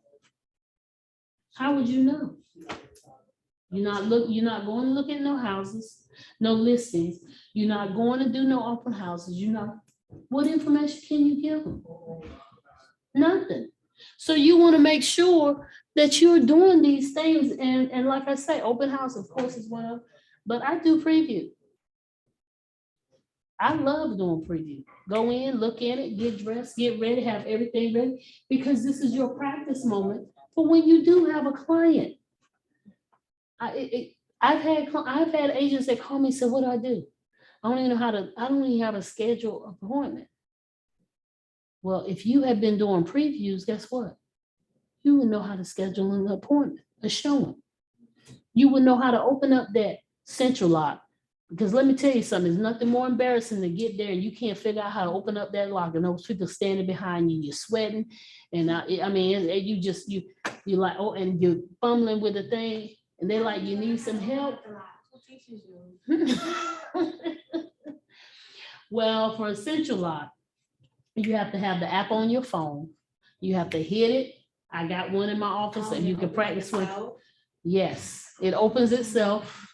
How would you know? You're not going to look at no houses, no listings. You're not going to do no open houses. What information can you give them? Nothing. So you want to make sure that you're doing these things. And like I say, open house, of course, is one of, but I do preview. I love doing preview. Go in, look at it, get dressed, get ready, have everything ready, because this is your practice moment for when you do have a client. I've had agents that call me and say, what do I do? I don't even know how to schedule an appointment. Well, if you have been doing previews, guess what? You would know how to schedule an appointment, a showing. You would know how to open up that central lock. Because let me tell you something, there's nothing more embarrassing to get there and you can't figure out how to open up that lock and those people standing behind you, you're sweating. And you're like, oh, and you're fumbling with the thing and they're like, you need some help. Well, for a central lock, you have to have the app on your phone. You have to hit it. I got one in my office that you can practice with. Yes, it opens itself.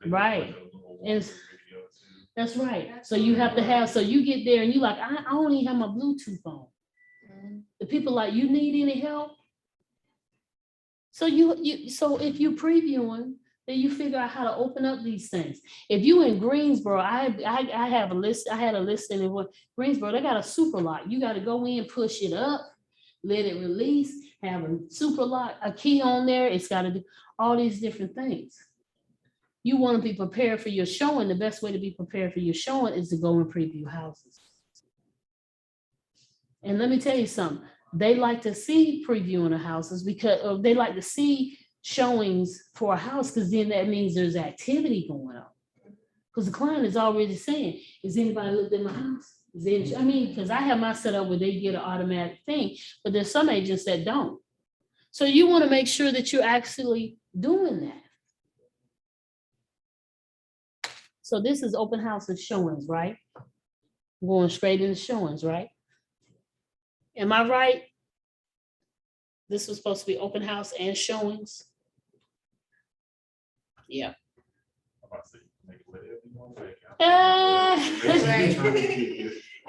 Right. That's right. So you have to have, so you get there and you like, I don't even have my Bluetooth on. The people like, you need any help? So so if you previewing, then you figure out how to open up these things. If you in Greensboro, I have a list, I had a listing in Greensboro, they got a super lock. You got to go in, push it up, let it release, have a super lock, a key on there. It's got to do all these different things. You want to be prepared for your showing. The best way to be prepared for your showing is to go and preview houses. And let me tell you something, they like to see previewing of houses because they like to see showings for a house because then that means there's activity going on. Because the client is already saying, is anybody looked at my house? Because I have my setup where they get an automatic thing, but there's some agents that don't. So you want to make sure that you're actually doing that. So this is open house and showings, right? Going straight into showings, right? Am I right? This was supposed to be open house and showings. Yeah.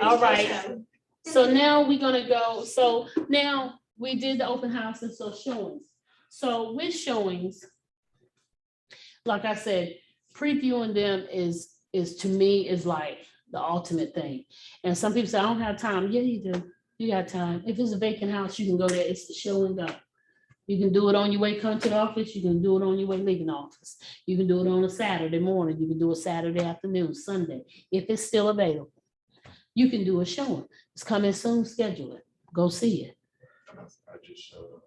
All right. So now we're gonna go. So now we did the open house and so showings. So with showings, like I said, previewing them is to me is like the ultimate thing. And some people say, I don't have time. Yeah, you do. You got time. If it's a vacant house, you can go there. It's the show and go. You can do it on your way come to the office. You can do it on your way leaving the office. You can do it on a Saturday morning. You can do it Saturday afternoon, Sunday, if it's still available. You can do a showing. It's coming soon, schedule it. Go see it. I just showed up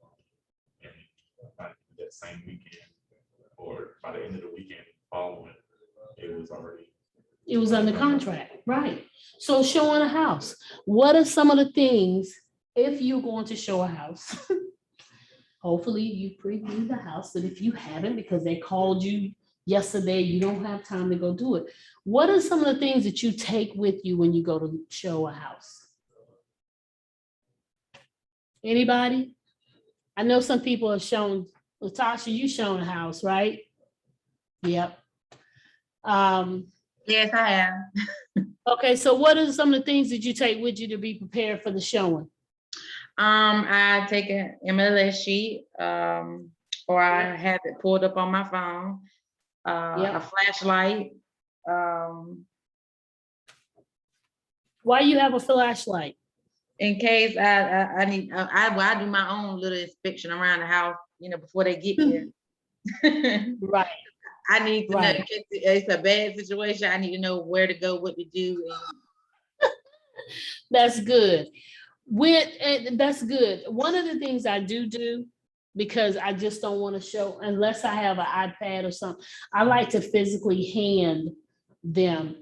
by that same weekend or by the end of the weekend following, it was under contract, right? So showing a house, what are some of the things, if you're going to show a house, hopefully you preview the house, but if you haven't, because they called you yesterday, you don't have time to go do it. What are some of the things that you take with you when you go to show a house? Anybody? I know some people have shown, Latasha, you shown a house, right? Yep. Yes, I have. Okay, so what are some of the things that you take with you to be prepared for the showing? I take an MLS sheet, or I have it pulled up on my phone, a flashlight. Why you have a flashlight? In case I need, I do my own little inspection around the house, before they get here. Right. I need to know Right. if it's a bad situation. I need to know where to go, what to do. That's good. That's good. One of the things I do because I just don't want to show, unless I have an iPad or something. I like to physically hand them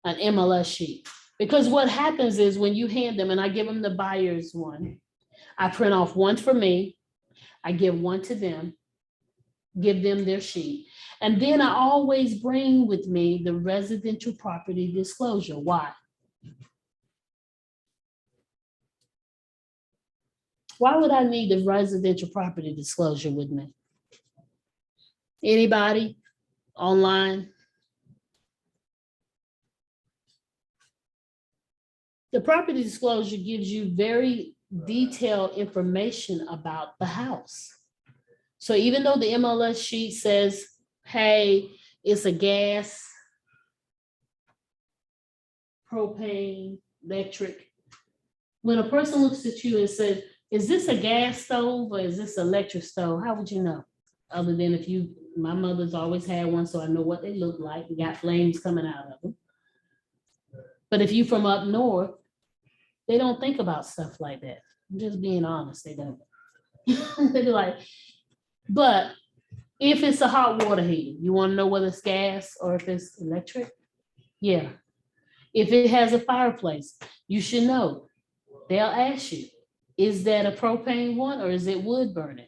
an MLS sheet. Because what happens is when you hand them, and I give them the buyer's one, I print off one for me, I give one to them, give them their sheet. And then I always bring with me the residential property disclosure. Why? Why would I need the residential property disclosure with me? Anybody online? The property disclosure gives you very detailed information about the house. So even though the MLS sheet says, hey, it's a gas, propane, electric, when a person looks at you and says, is this a gas stove or is this an electric stove? How would you know? Other than if you, my mother's always had one, so I know what they look like. You got flames coming out of them. But if you from up north, they don't think about stuff like that. I'm just being honest, they don't. They'd be like, but if it's a hot water heater, you want to know whether it's gas or if it's electric? Yeah. If it has a fireplace, you should know. They'll ask you, is that a propane one or is it wood burning?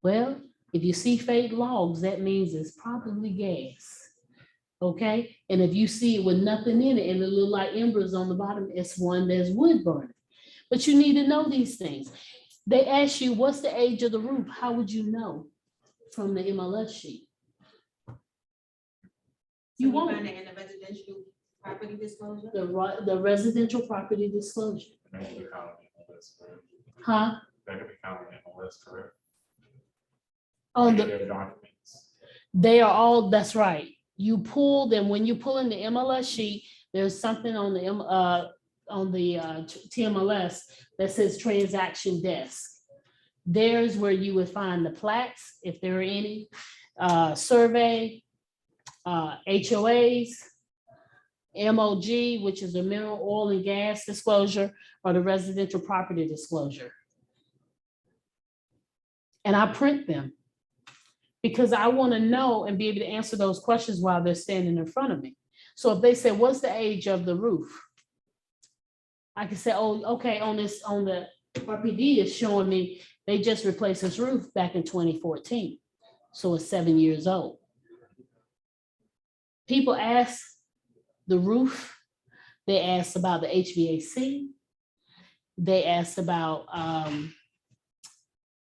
Well, if you see fake logs, that means it's probably gas. Okay, and if you see it with nothing in it and it look like embers on the bottom, it's one that's wood burning. But you need to know these things. They ask you, what's the age of the roof? How would you know from the MLS sheet? You won't. Find it in the residential property disclosure? The residential property disclosure. That could be counted in MLS, correct? Huh? That could be counted in MLS, correct? On Any the, of their documents. they are all, that's right. You pull them, when you pull in the MLS sheet, there's something on the TMLS that says transaction desk. There's where you would find the plats, if there are any, survey, HOAs, MOG, which is the mineral oil and gas disclosure, or the residential property disclosure. And I print them because I want to know and be able to answer those questions while they're standing in front of me. So if they say, what's the age of the roof? I can say, oh, okay, on the RPD is showing me they just replaced this roof back in 2014. So it's 7 years old. People ask the roof, they asked about the HVAC. They asked about,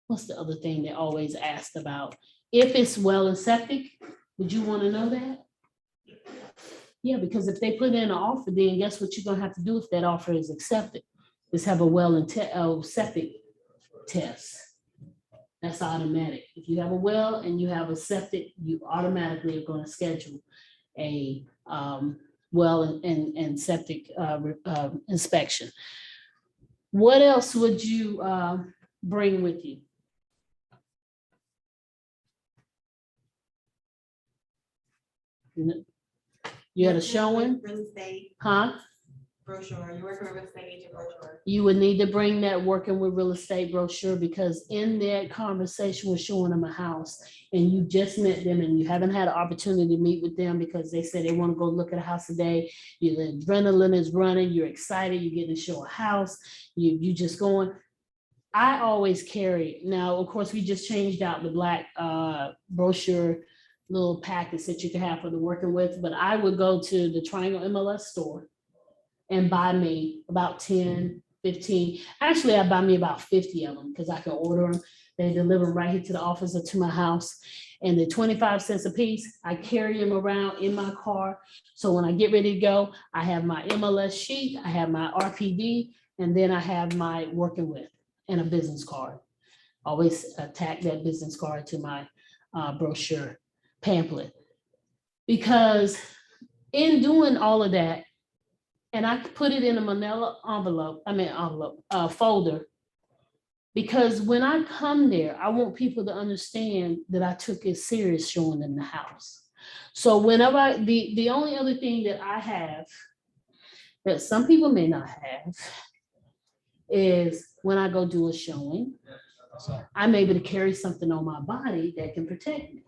what's the other thing they always asked about? If it's well and septic, would you want to know that? Yeah, because if they put in an offer, then guess what you're gonna have to do if that offer is accepted? Is have a well and septic test. That's automatic. If you have a well and you have a septic, you automatically are gonna schedule a well and septic inspection. What else would you bring with you? You had a showing, Real estate huh? brochure, you work with real estate agent brochure. You would need to bring that working with real estate brochure, because in that conversation with showing them a house and you just met them and you haven't had an opportunity to meet with them because they said they want to go look at a house today, your adrenaline is running, you're excited, you're getting to show a house, you just going. I always carry, now, of course, we just changed out the black brochure little packets that you can have for the working with, but I would go to the Triangle MLS store and buy me about 10, 15. Actually, I buy me about 50 of them because I can order them. They deliver them right here to the office or to my house. And they're 25 cents a piece. I carry them around in my car. So when I get ready to go, I have my MLS sheet, I have my RPD, and then I have my working with and a business card. Always attach that business card to my brochure pamphlet. Because in doing all of that, and I put it in a manila folder, because when I come there, I want people to understand that I took it serious showing them the house. So whenever the only other thing that I have that some people may not have is when I go do a showing, I'm able to carry something on my body that can protect me.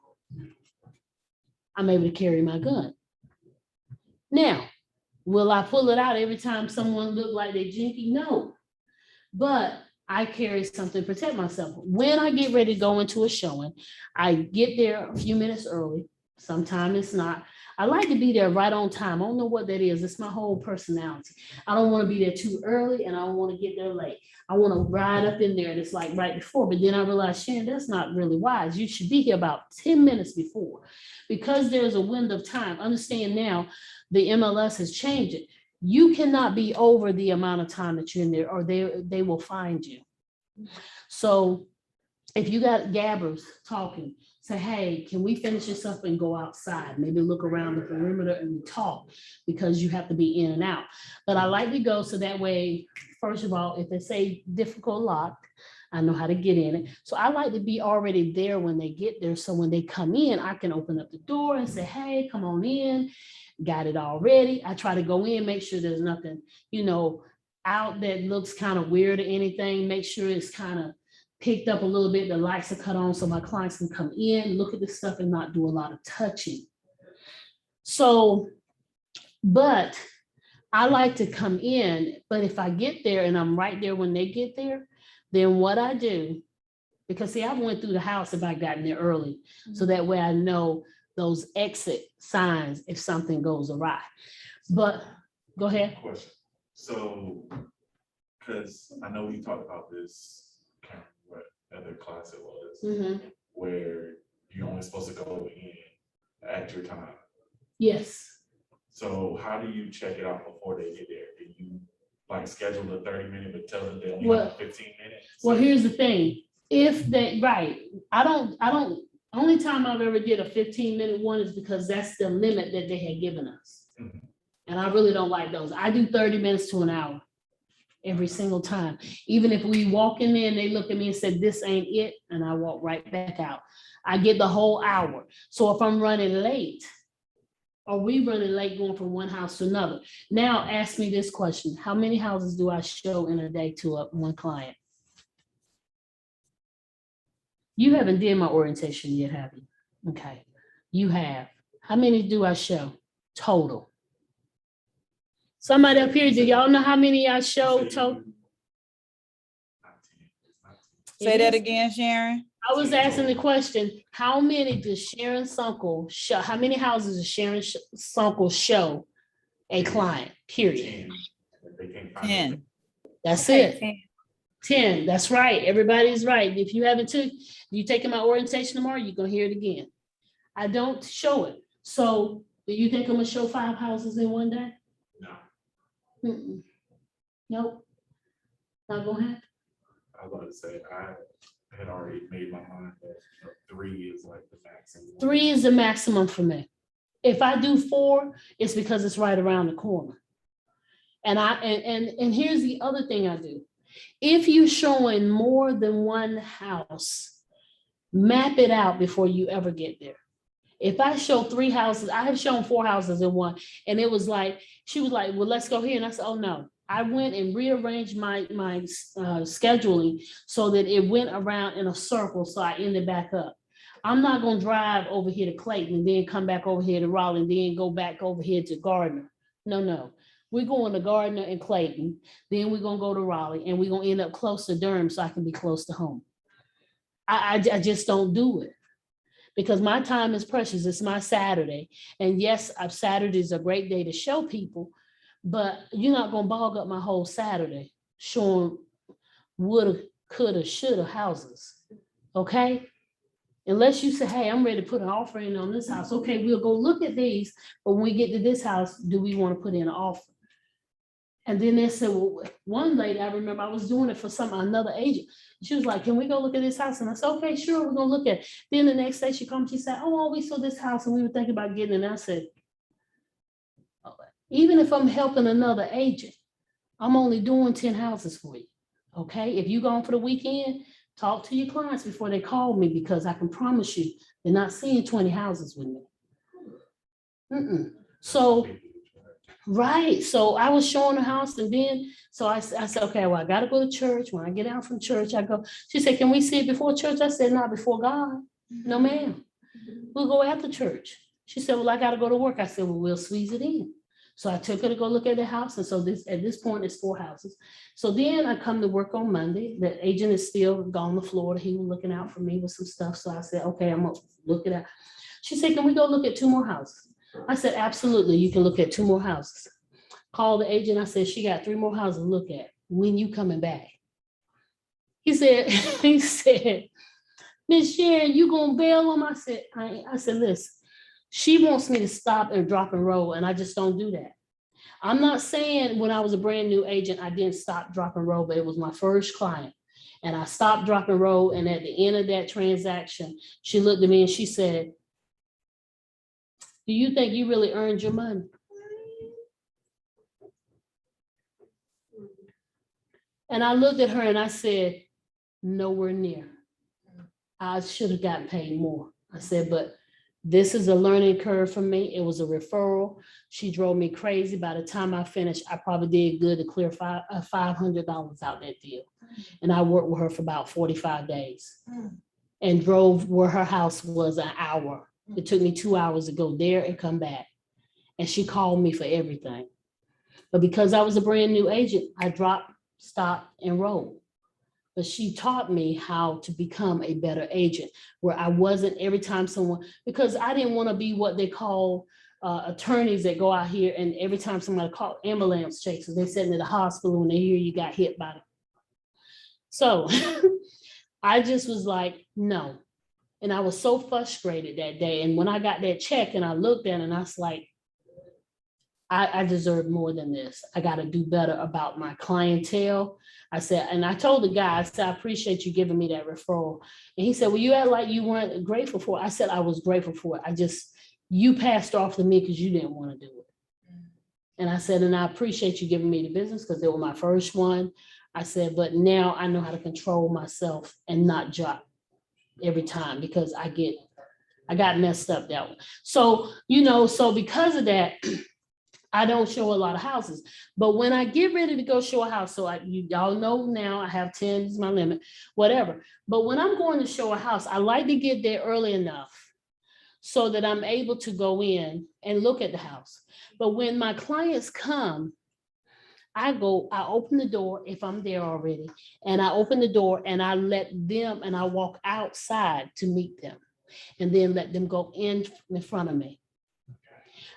I'm able to carry my gun. Now, will I pull it out every time someone look like they jinky? No. But I carry something to protect myself. When I get ready to go into a showing, I get there a few minutes early. Sometimes it's not. I like to be there right on time. I don't know what that is. It's my whole personality. I don't want to be there too early and I don't want to get there late. I want to ride up in there and it's like right before. But then I realized, Shannon, that's not really wise. You should be here about 10 minutes before because there's a window of time. Understand now, the MLS has changed it. You cannot be over the amount of time that you're in there or they will find you. So if you got gabbers talking, say, hey, can we finish this up and go outside? Maybe look around the perimeter and talk because you have to be in and out. But I like to go so that way, first of all, if they say difficult lock, I know how to get in it. So I like to be already there when they get there. So when they come in, I can open up the door and say, hey, come on in. Got it already. I try to go in, make sure there's nothing, out that looks kind of weird or anything. Make sure it's kind of picked up a little bit. The lights are cut on so my clients can come in, look at this stuff and not do a lot of touching. So, but I like to come in, but if I get there and I'm right there when they get there, then what I do, because see, I went through the house if I gotten there early. So that way I know those exit signs if something goes awry. But go ahead. Question. So, because I know we talked about this, can't remember what other class it was, Mhm. where you're only supposed to go in at your time. Yes. So how do you check it out before they get there? Do you like schedule a 30-minute but tell them they only Well- have 15 minutes? Well, here's the thing. If they, right, I don't, only time I've ever did a 15-minute one is because that's the limit that they had given us. Mhm. And I really don't like those. I do 30 minutes to an hour every single time. Even if we walk in there and they look at me and said, this ain't it, and I walk right back out. I get the whole hour. So if I'm running late, are we running late going from one house to another? Now ask me this question. How many houses do I show in a day to one client? You haven't did my orientation yet, have you? Okay, you have. How many do I show total? Somebody up here, do y'all know how many I show total? Say that again, Sharon. I was asking the question, how many does Sharon Sunkel show, how many houses does Sharon Sunkel show a client, period? 10. If they can't find it. 10. That's Okay, it. 10. 10, that's right. Everybody's right. If you haven't you taking my orientation tomorrow, you're gonna hear it again. I don't show it. So do you think I'm gonna show 5 houses in one day? No, Mm-mm. Nope. Not gonna happen. I was about to say, I had already made my mind that 3 is like the maximum. 3 is the maximum for me. If I do 4, it's because it's right around the corner. And here's the other thing I do. If you're showing more than one house, map it out before you ever get there. If I show 3 houses, I have shown 4 houses in one, and it was like, she was like, well, let's go here. And I said, oh no. I went and rearranged my scheduling so that it went around in a circle, so I ended back up. I'm not gonna drive over here to Clayton and then come back over here to Raleigh and then go back over here to Gardner. No. We're going to Gardner and Clayton, then we're gonna go to Raleigh, and we're gonna end up close to Durham so I can be close to home. I just don't do it because my time is precious. It's my Saturday. And yes, Saturday is a great day to show people, but you're not gonna bog up my whole Saturday showing woulda, coulda, shoulda houses, okay? Unless you say, hey, I'm ready to put an offer in on this house. Okay, we'll go look at these, but when we get to this house, do we wanna put in an offer? And then they said, well, one lady, I remember I was doing it for another agent. She was like, can we go look at this house? And I said, okay, sure, we're gonna look at it. Then the next day she comes, she said, oh, we saw this house and we were thinking about getting it. And I said, even if I'm helping another agent, I'm only doing 10 houses for you, okay? If you're going for the weekend, talk to your clients before they call me because I can promise you, they're not seeing 20 houses with me. So, Right. So I was showing the house and then, so I said, okay, well, I gotta go to church. When I get out from church, I go, she said, can we see it before church? I said, not before God. No, ma'am. We'll go after church. She said, well, I gotta go to work. I said, well, we'll squeeze it in. So I took her to go look at the house. And so at this point, it's 4 houses. So then I come to work on Monday. The agent is still gone to Florida. He was looking out for me with some stuff. So I said, okay, I'm gonna look it out. She said, can we go look at 2 more houses? I said, absolutely, you can look at 2 more houses. Call the agent. I said, she got 3 more houses to look at. When you coming back? He said, Miss Sharon, you gonna bail him? I said, listen, she wants me to stop and drop and roll, and I just don't do that. I'm not saying when I was a brand new agent, I didn't stop, drop and roll, but it was my first client. And I stopped, drop and roll. And at the end of that transaction, she looked at me and she said, do you think you really earned your money? And I looked at her and I said, nowhere near. I should have gotten paid more. I said, but this is a learning curve for me. It was a referral. She drove me crazy. By the time I finished, I probably did good to clear $500 out that deal. And I worked with her for about 45 days and drove where her house was an hour. It took me 2 hours to go there and come back. And she called me for everything. But because I was a brand new agent, I dropped, stopped, and rolled. But she taught me how to become a better agent, where I wasn't every time someone, because I didn't want to be what they call attorneys that go out here and every time somebody called ambulance chasers, they sitting in the hospital when they hear you got hit by them. So I just was like, no. And I was so frustrated that day. And when I got that check and I looked at it and I was like, I deserve more than this. I got to do better about my clientele. I said, and I told the guy, I said, I appreciate you giving me that referral. And he said, well, you act like you weren't grateful for it. I said, I was grateful for it. You passed off to me because you didn't want to do it. And I said, and I appreciate you giving me the business because they were my first one. I said, but now I know how to control myself and not drop every time because I got messed up that one. So, so because of that, I don't show a lot of houses, but when I get ready to go show a house, so y'all know now I have 10 is my limit, whatever. But when I'm going to show a house, I like to get there early enough so that I'm able to go in and look at the house. But when my clients come, I open the door if I'm there already, and I open the door and I let them, and I walk outside to meet them and then let them go in front of me.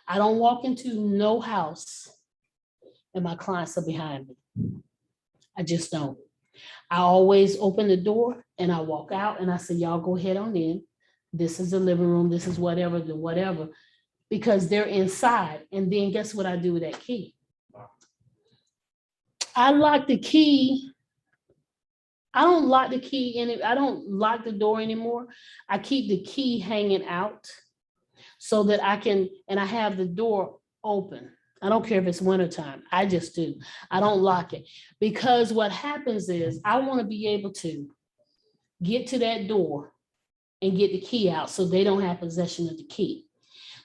I don't walk into no house and my clients are behind me. I just don't. I always open the door and I walk out and I say, y'all go ahead on in. This is the living room. This is whatever, because they're inside. And then guess what I do with that key? I lock the key. I don't lock the key in it. I don't lock the door anymore. I keep the key hanging out so that I can, and I have the door open. I don't care if it's wintertime. I just do. I don't lock it because what happens is I want to be able to get to that door and get the key out so they don't have possession of the key.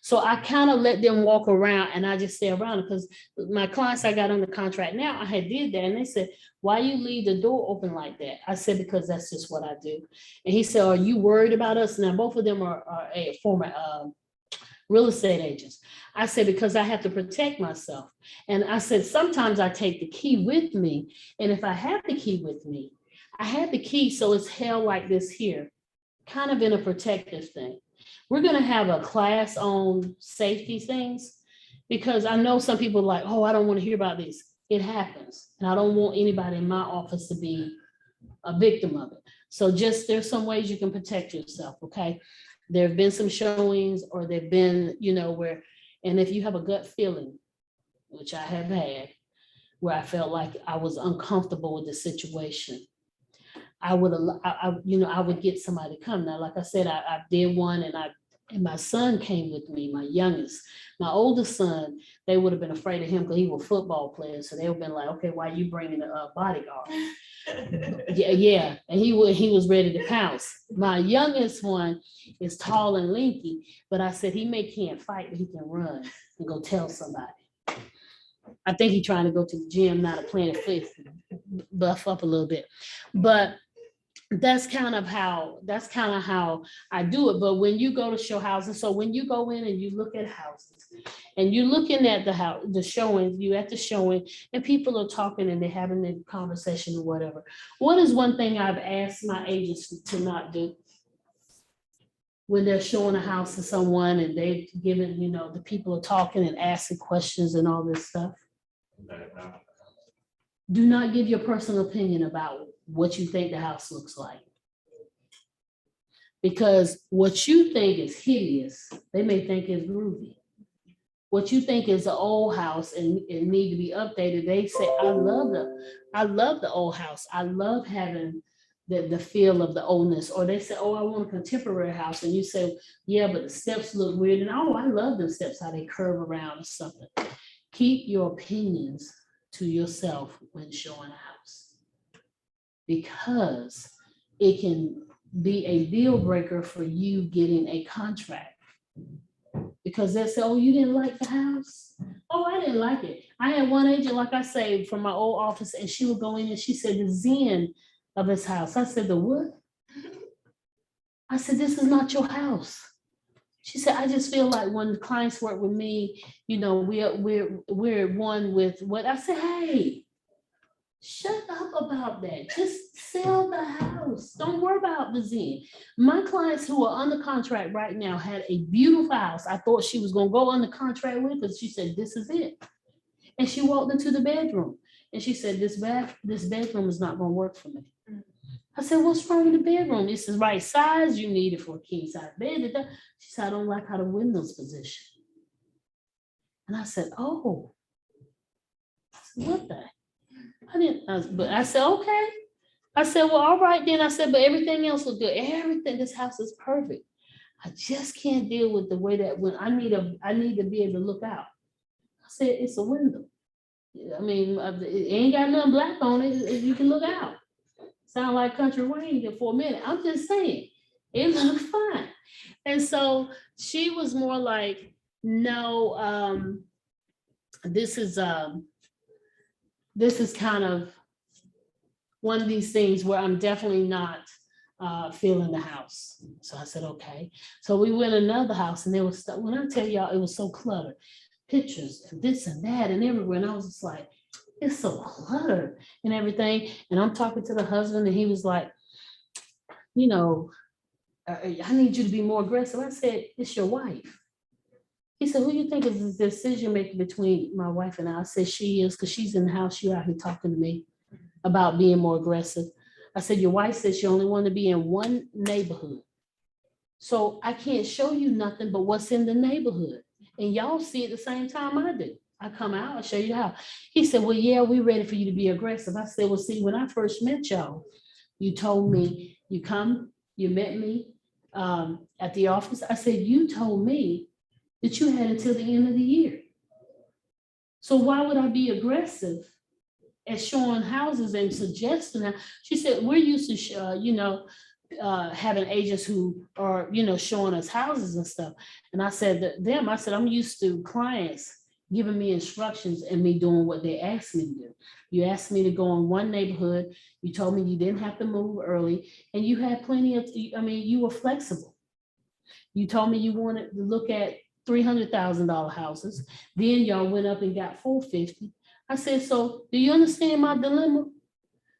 So I kind of let them walk around and I just stay around because my clients I got under contract now, I had did that and they said, why you leave the door open like that? I said, because that's just what I do. And he said, are you worried about us? Now, both of them are a former real estate agents. I said, because I have to protect myself. And I said, sometimes I take the key with me. And if I have the key with me, I have the key so it's held like this here, kind of in a protective thing. We're going to have a class on safety things because I know some people are like, oh, I don't want to hear about this. It happens. And I don't want anybody in my office to be a victim of it. So just there's some ways you can protect yourself. Okay. There have been some showings or there've been, where, and if you have a gut feeling, which I have had, where I felt like I was uncomfortable with the situation, I would get somebody to come. Now, like I said, I did one and my son came with me, my youngest. My oldest son, they would have been afraid of him because he was a football player. So they would have been like, okay, why are you bringing a bodyguard? Yeah. And he was ready to pounce. My youngest one is tall and lanky, but I said, can't fight, but he can run and go tell somebody. I think he's trying to go to the gym, not a Planet Fitness, buff up a little bit. But that's kind of how I do it. But when you go to show houses, so when you go in and you look at houses and you're looking at the house, the showing, you at the showing, and people are talking and they're having a conversation or whatever. What is one thing I've asked my agents to not do? When they're showing a house to someone and they're giving, the people are talking and asking questions and all this stuff. Do not give your personal opinion about what you think the house looks like. Because what you think is hideous, they may think is groovy. What you think is an old house and it need to be updated, they say, I love the old house. I love having the feel of the oldness. Or they say, oh, I want a contemporary house. And you say, yeah, but the steps look weird. And oh, I love the steps, how they curve around or something. Keep your opinions to yourself when showing a house, because it can be a deal breaker for you getting a contract. Because they say, oh, you didn't like the house? Oh, I didn't like it. I had one agent, like I say, from my old office, and she would go in and she said, the zen of his house. I said, the what? I said, this is not your house. She said, I just feel like when the clients work with me, we're one with what I said, hey, shut up about that. Just sell the house. Don't worry about the zen. My clients who are under contract right now had a beautiful house. I thought she was going to go under contract with us. She said, this is it. And she walked into the bedroom and she said, this bedroom is not going to work for me. I said, what's wrong with the bedroom? This is right size. You need it for a king size bed. She said, I don't like how the windows position. And I said, oh, what the? But I said, okay. I said, well, all right then. I said, but everything else was good. Everything, this house is perfect. I just can't deal with the way that when I need to be able to look out. I said, it's a window. I mean, it ain't got nothing black on it. You can look out. Sound like country rain for a minute. I'm just saying, it looked fine. And so she was more like, no, this is kind of one of these things where I'm definitely not feeling the house. So I said, okay. So we went another house and there was stuff, when I tell y'all, it was so cluttered, pictures and this and that and everywhere. And I was just like, it's so cluttered and everything. And I'm talking to the husband and he was like, I need you to be more aggressive. I said, it's your wife. He said, who do you think is the decision maker between my wife and I? I said, she is, because she's in the house. You out here talking to me about being more aggressive. I said, your wife says she only wanted to be in one neighborhood. So I can't show you nothing but what's in the neighborhood. And y'all see it the same time I do. I come out, I'll show you how. He said, well, yeah, we're ready for you to be aggressive. I said, well, see, when I first met y'all, you told me, you met me at the office. I said, you told me that you had until the end of the year. So why would I be aggressive at showing houses and suggesting that? She said, we're used to, having agents who are, showing us houses and stuff. And I said, I'm used to clients giving me instructions and me doing what they asked me to do. You asked me to go in one neighborhood. You told me you didn't have to move early and you had plenty of, you were flexible. You told me you wanted to look at $300,000 houses. Then y'all went up and got $450,000. I said, so do you understand my dilemma?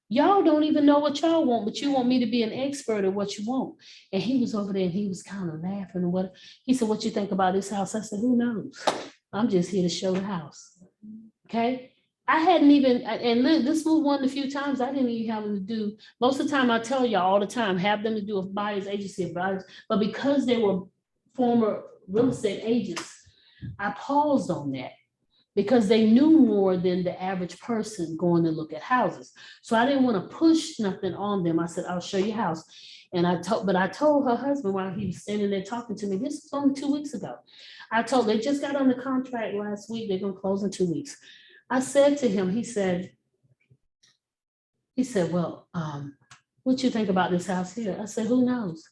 Y'all don't even know what y'all want, but you want me to be an expert at what you want. And he was over there and he was kind of laughing and what he said, what you think about this house? I said, who knows? I'm just here to show the house. Okay. I hadn't even, and this was one of the few times I didn't even have them to do. Most of the time I tell y'all all the time, have them to do a buyer's agency advisor, but because they were former real estate agents, I paused on that because they knew more than the average person going to look at houses. So I didn't want to push nothing on them. I said, I'll show you a house. And I told her husband while he was standing there talking to me, this was only 2 weeks ago. They just got on the contract last week. They're going to close in 2 weeks. I said to him, he said, well, what you think about this house here? I said, who knows?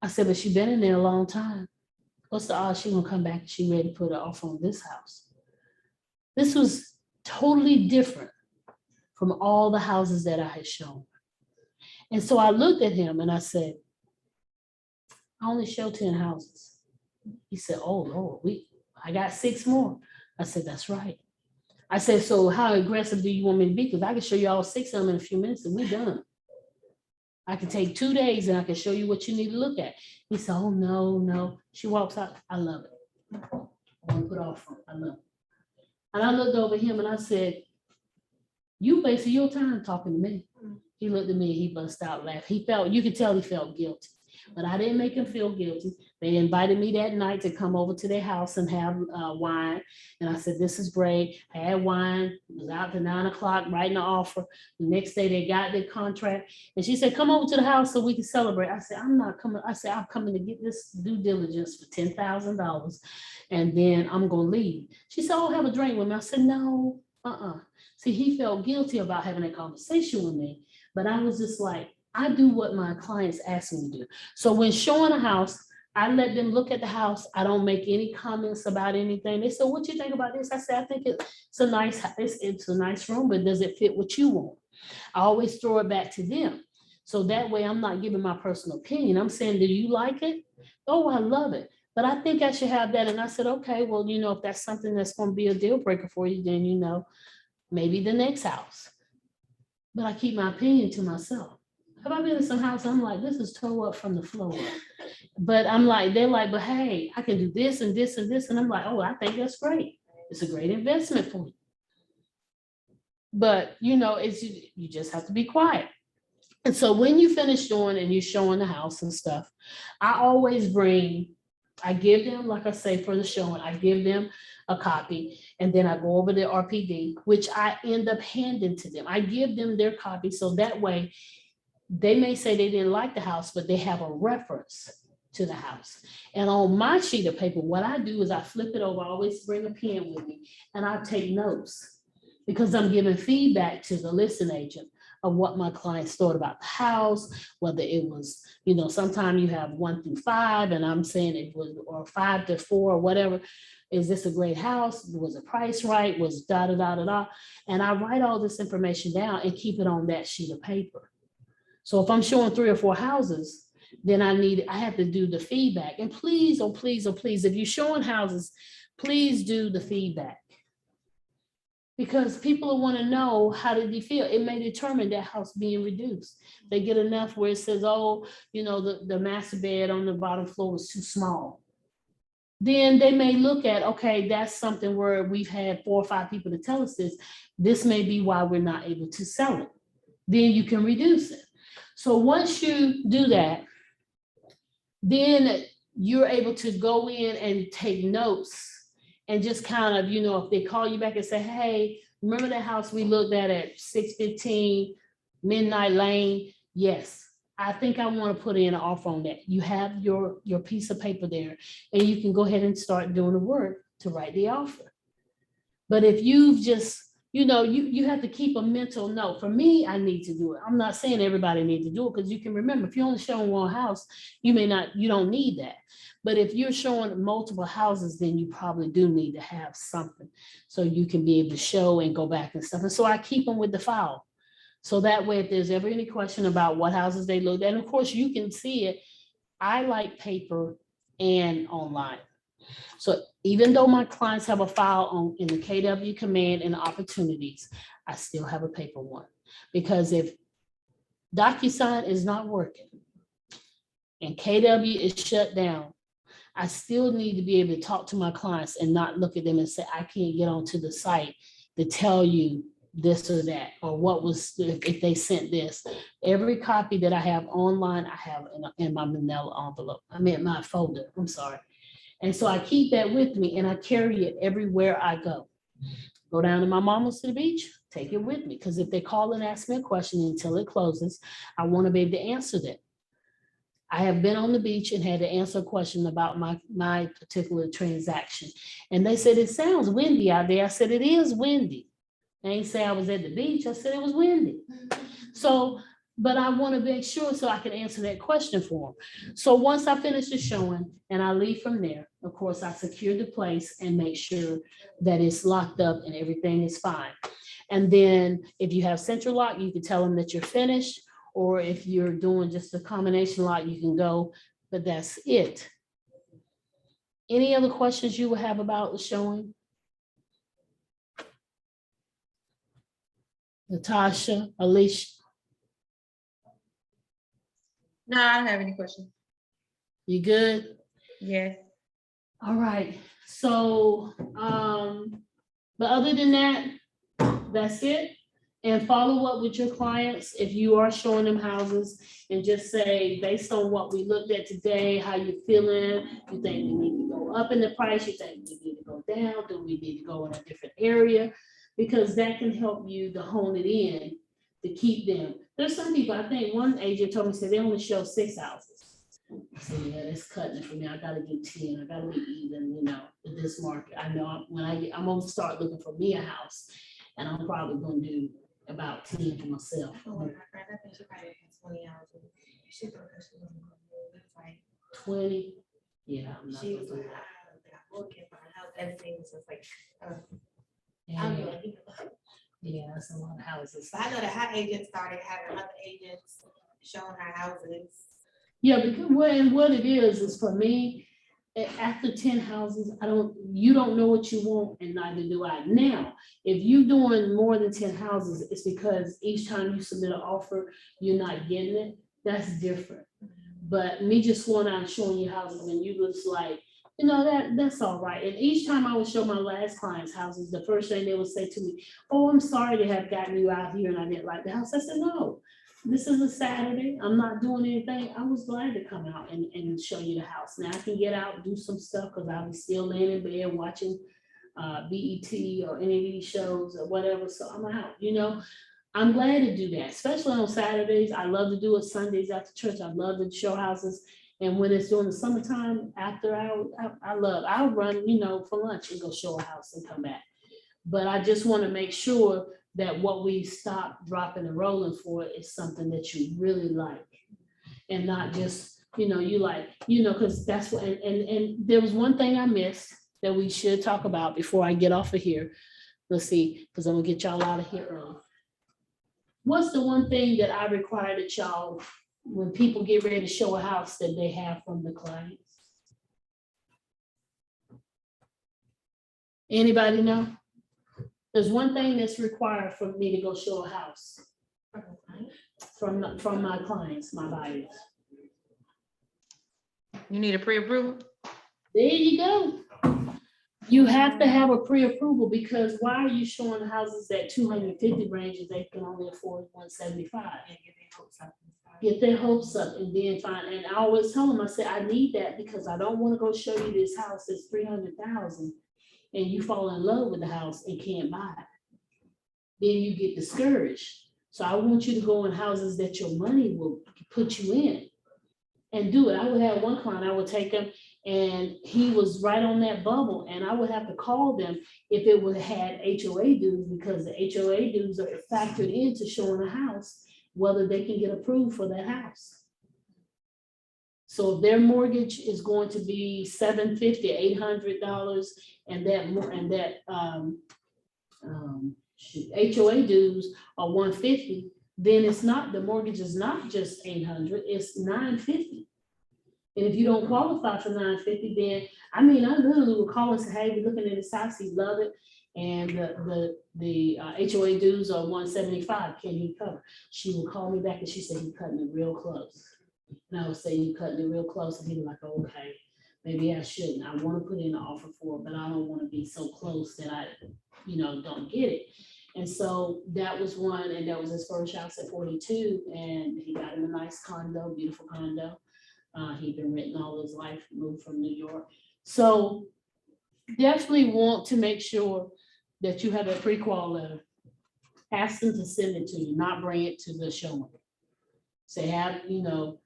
I said, but she's been in there a long time. What's the odds she gonna come back and she ready to put an offer on this house? This was totally different from all the houses that I had shown. And so I looked at him and I said, I only show 10 houses. He said, oh Lord, I got 6 more. I said, that's right. I said, so how aggressive do you want me to be? Because I can show you all 6 of them in a few minutes and we're done. I can take 2 days and I can show you what you need to look at. He said, oh no. She walks out. I love it. I want to put off from. I love it. And I looked over him and I said, you wasted your time talking to me. He looked at me and he bust out laughing. You could tell he felt guilty, but I didn't make him feel guilty. They invited me that night to come over to their house and have wine. And I said, this is great. I had wine, was out to 9 o'clock, writing the offer. The next day they got their contract. And she said, come over to the house so we can celebrate. I said, I'm not coming. I said, I'm coming to get this due diligence for $10,000 and then I'm going to leave. She said, oh, have a drink with me. I said, no, See, he felt guilty about having a conversation with me, but I was just like, I do what my clients ask me to do. So when showing a house, I let them look at the house. I don't make any comments about anything. They said, what you think about this? I said, I think it's a nice house. It's a nice room, but does it fit what you want? I always throw it back to them. So that way I'm not giving my personal opinion. I'm saying, do you like it? Oh, I love it. But I think I should have that. And I said, okay, well, if that's something that's going to be a deal breaker for you, then, maybe the next house. But I keep my opinion to myself. Have I been in some house? I'm like, this is toe up from the floor. But I'm like, they're like, but hey, I can do this and this and this. And I'm like, oh, I think that's great. It's a great investment for you. But you just have to be quiet. And so when you finish doing and you're showing the house and stuff, I give them, like I say, for the showing, I give them a copy and then I go over the RPD, which I end up handing to them. I give them their copy so that way they may say they didn't like the house, but they have a reference to the house. And on my sheet of paper, what I do is I flip it over. I always bring a pen with me and I take notes because I'm giving feedback to the listing agent of what my clients thought about the house, whether it was, sometimes you have 1 through 5 and I'm saying it was, or 5 to 4 or whatever. Is this a great house? Was the price right? Was da da da da da? And I write all this information down and keep it on that sheet of paper. So if I'm showing 3 or 4 houses, then I have to do the feedback. And please, oh please, if you're showing houses, please do the feedback. Because people will want to know, how did they feel? It may determine that house being reduced. They get enough where it says, oh, the master bed on the bottom floor was too small. Then they may look at, okay, that's something where we've had 4 or 5 people to tell us this. This may be why we're not able to sell it. Then you can reduce it. So once you do that, then you're able to go in and take notes and just kind of, if they call you back and say, hey, remember that house we looked at 615 Midnight Lane? Yes, I think I want to put in an offer on that. You have your piece of paper there and you can go ahead and start doing the work to write the offer. But if you've just, you have to keep a mental note. For me, I need to do it. I'm not saying everybody needs to do it because you can remember, if you're only showing one house, you don't need that. But if you're showing multiple houses, then you probably do need to have something so you can be able to show and go back and stuff. And so I keep them with the file. So that way, if there's ever any question about what houses they looked at, and of course you can see it. I like paper and online. So even though my clients have a file in the KW command and opportunities, I still have a paper one. Because if DocuSign is not working and KW is shut down, I still need to be able to talk to my clients and not look at them and say, I can't get onto the site to tell you this or that, or what was, if they sent this. Every copy that I have online, I have in my manila envelope. My folder, I'm sorry. And so I keep that with me and I carry it everywhere I go. Go down to my mama's to the beach, take it with me. Because if they call and ask me a question until it closes, I want to be able to answer that. I have been on the beach and had to answer a question about my particular transaction. And they said, it sounds windy out there. I said, it is windy. They ain't say I was at the beach. I said it was windy. So but I want to make sure so I can answer that question for them. So once I finish the showing and I leave from there, of course, I secure the place and make sure that it's locked up and everything is fine. And then if you have central lock, you can tell them that you're finished, or if you're doing just a combination lock, you can go, but that's it. Any other questions you would have about the showing? Natasha, Alicia, No, I don't have any questions. you good? Yes. All right, so, but other than that, that's it. And follow up with your clients if you are showing them houses and just say, based on what we looked at today, how you feeling? You think we need to go up in the price? You think we need to go down? Do we need to go in a different area? Because that can help you to hone it in to keep them. There's some people, I think one agent told me, said they only show 6 houses. I said, yeah, that's cutting it for me. I gotta do 10. I gotta be even, you know, in this market. I know I'm gonna start looking for me a house, and I'm probably gonna do about 10 for myself. Oh, my friend, I think she probably has 20 hours. She thought that she was gonna move. It's like, 20, yeah. I'm not she was gonna like, do I'm looking for a house. Everything was just like, that. I'm Yeah, like, yeah, that's a lot of houses. but I know that her agent started having other agents showing her houses. Yeah, because what it is for me, after 10 houses, you don't know what you want, and neither do I. Now, if you're doing more than 10 houses, it's because each time you submit an offer, you're not getting it. That's different. But me just going out and showing you houses and you was like, you know, that's all right. And each time I would show my last client's houses, the first thing they would say to me, oh, I'm sorry to have gotten you out here and I didn't like the house. I said, no, this is a Saturday. I'm not doing anything. I was glad to come out and show you the house. Now I can get out and do some stuff because I was still laying in bed watching BET or any of these shows or whatever. So I'm out, you know. I'm glad to do that, especially on Saturdays. I love to do it Sundays after church. I love to show houses. And when it's during the summertime, after I'll run, you know, for lunch and go show a house and come back. But I just want to make sure that what we stop, dropping and rolling for is something that you really like. And not just, you know, you like, you know, because that's what, and there was one thing I missed that we should talk about before I get off of here. Let's see, because I'm gonna get y'all out of here early. What's the one thing that I require that y'all, when people get ready to show a house, that they have from the clients? Anybody know? There's one thing that's required for me to go show a house from my clients, my buyers. You need a pre-approval? There you go. You have to have a pre-approval because why are you showing houses at 250 ranges? They can only afford 175. Get their hopes up and then find, and I always tell them, I said, I need that because I don't want to go show you this house that's 300,000 and you fall in love with the house and can't buy it. Then you get discouraged. So I want you to go in houses that your money will put you in and do it. I would have one client, I would take him and he was right on that bubble and I would have to call them if it would have had HOA dues because the HOA dues are factored into showing a house, whether they can get approved for that house. So if their mortgage is going to be $750, $800 and that HOA dues are $150, then it's not, the mortgage is not just $800, it's $950. And if you don't qualify for $950, then, I mean, I literally would call and say, hey, we're looking at this house, he love it. And the HOA dues are $175, can he cover? She would call me back and she said, he cutting it real close. And I would say, you cutting it real close, and he was like, okay, maybe I shouldn't. I want to put in an offer for it, but I don't want to be so close that I, you know, don't get it. And so that was one, and that was his first house at 42, and he got him a nice condo, beautiful condo. He'd been renting all his life, moved from New York. So definitely want to make sure that you have a pre-qual letter. Ask them to send it to you, not bring it to the showing. Say, have your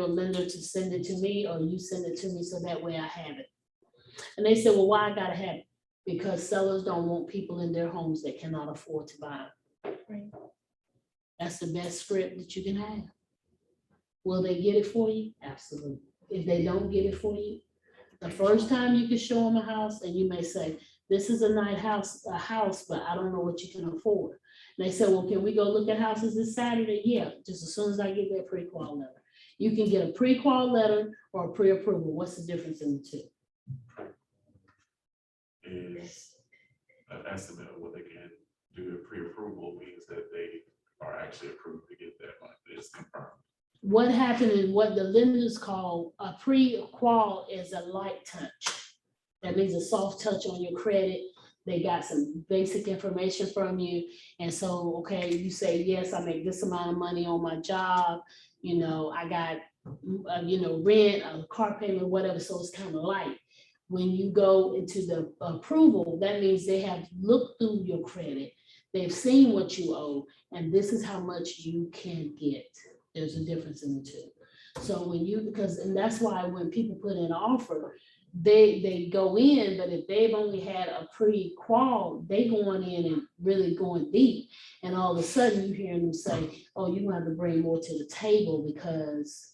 lender to send it to me, or you send it to me so that way I have it. And they said, well, why I gotta have it? Because sellers don't want people in their homes that cannot afford to buy them. That's the best script that you can have. Will they get it for you? Absolutely. If they don't get it for you, the first time you can show them a house and you may say, this is a nice house, but I don't know what you can afford. And they say, well, can we go look at houses this Saturday? Yeah, just as soon as I get that pre-qual letter. You can get a pre-qual letter or a pre-approval. What's the difference in the two? Is an estimate of what they can do. Pre-approval means that they are actually approved to get that money. It's confirmed. What happened is what the lenders call a pre-qual is a light touch. That means a soft touch on your credit. They got some basic information from you. And so, okay, you say, yes, I make this amount of money on my job. You know, I got, rent, a car payment, whatever. So it's kind of light. When you go into the approval, that means they have looked through your credit. They've seen what you owe, and this is how much you can get. There's a difference in the two. So and that's why when people put in an offer, they go in, but if they've only had a pre-qual, they going in and really going deep. And all of a sudden you hear them say, oh, you have to bring more to the table because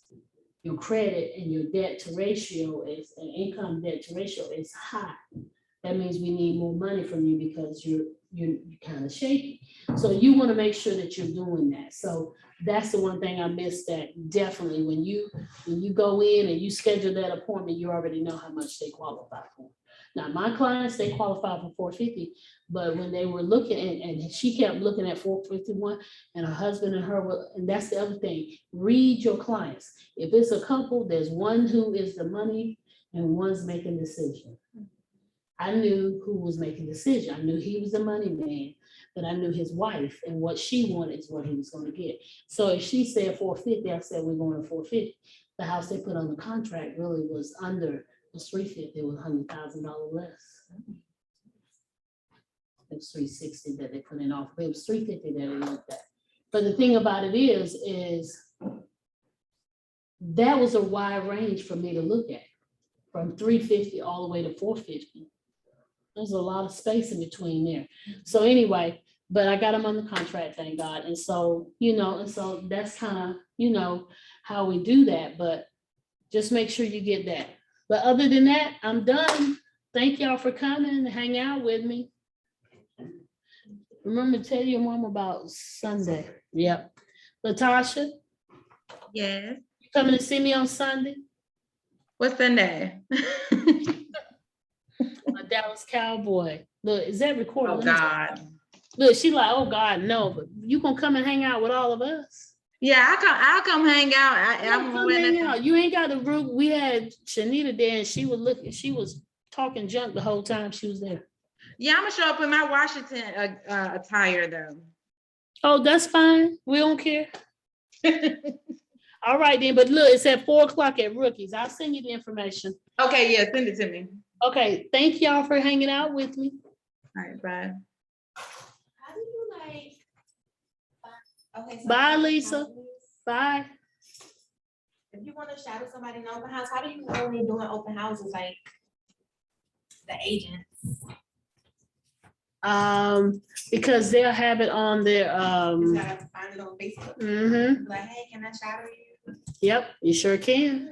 your credit and your debt to ratio is, an income debt to ratio is high. That means we need more money from you because you're kind of shaky. So you want to make sure that you're doing that. So that's the one thing I missed, that definitely when you go in and you schedule that appointment, you already know how much they qualify for. Now, my clients, they qualify for 450, but when they were looking and she kept looking at 451 and her husband and her, and that's the other thing, read your clients. If it's a couple, there's one who is the money and one's making the decision. I knew who was making the decision. I knew he was the money man, but I knew his wife and what she wanted is what he was going to get. So if she said 450, I said, we're going to 450. The house they put on the contract really was under, was 350, it was $100,000 less. It was 360 that they put in offer, but it was 350 that they looked at. But the thing about it is that was a wide range for me to look at, from 350 all the way to 450. There's a lot of space in between there. So anyway, but I got them on the contract, thank God. And so, and so that's kind of, how we do that, but just make sure you get that. But other than that, I'm done. Thank y'all for coming and hang out with me. Remember to tell your mom about Sunday. Yep. Latasha, Yes. you coming to see me on Sunday? What's Sunday? A Dallas Cowboy. Look, is that recorded? Oh, Let me see. God. Look, she like, oh God, no, but you gonna come and hang out with all of us? Yeah, I'll come hang out. I'm Come wearing hang nothing. out. You ain't got a group. We had Shanita there and she was talking junk the whole time she was there. Yeah, I'm gonna show up in my Washington attire though. Oh, that's fine. We don't care. All right then, but look, it's at 4:00 at Rookies. I'll send you the information. Okay, yeah, send it to me. Okay, thank y'all for hanging out with me. All right, bye. How do you like? Okay. so Bye, open Lisa. houses, Bye. If you want to shadow somebody in an open house, how do you know when they're doing open houses, like the agents? Because they'll have it on their You gotta find it on Facebook. mhm. Like, hey, can I shadow you? Yep, you sure can.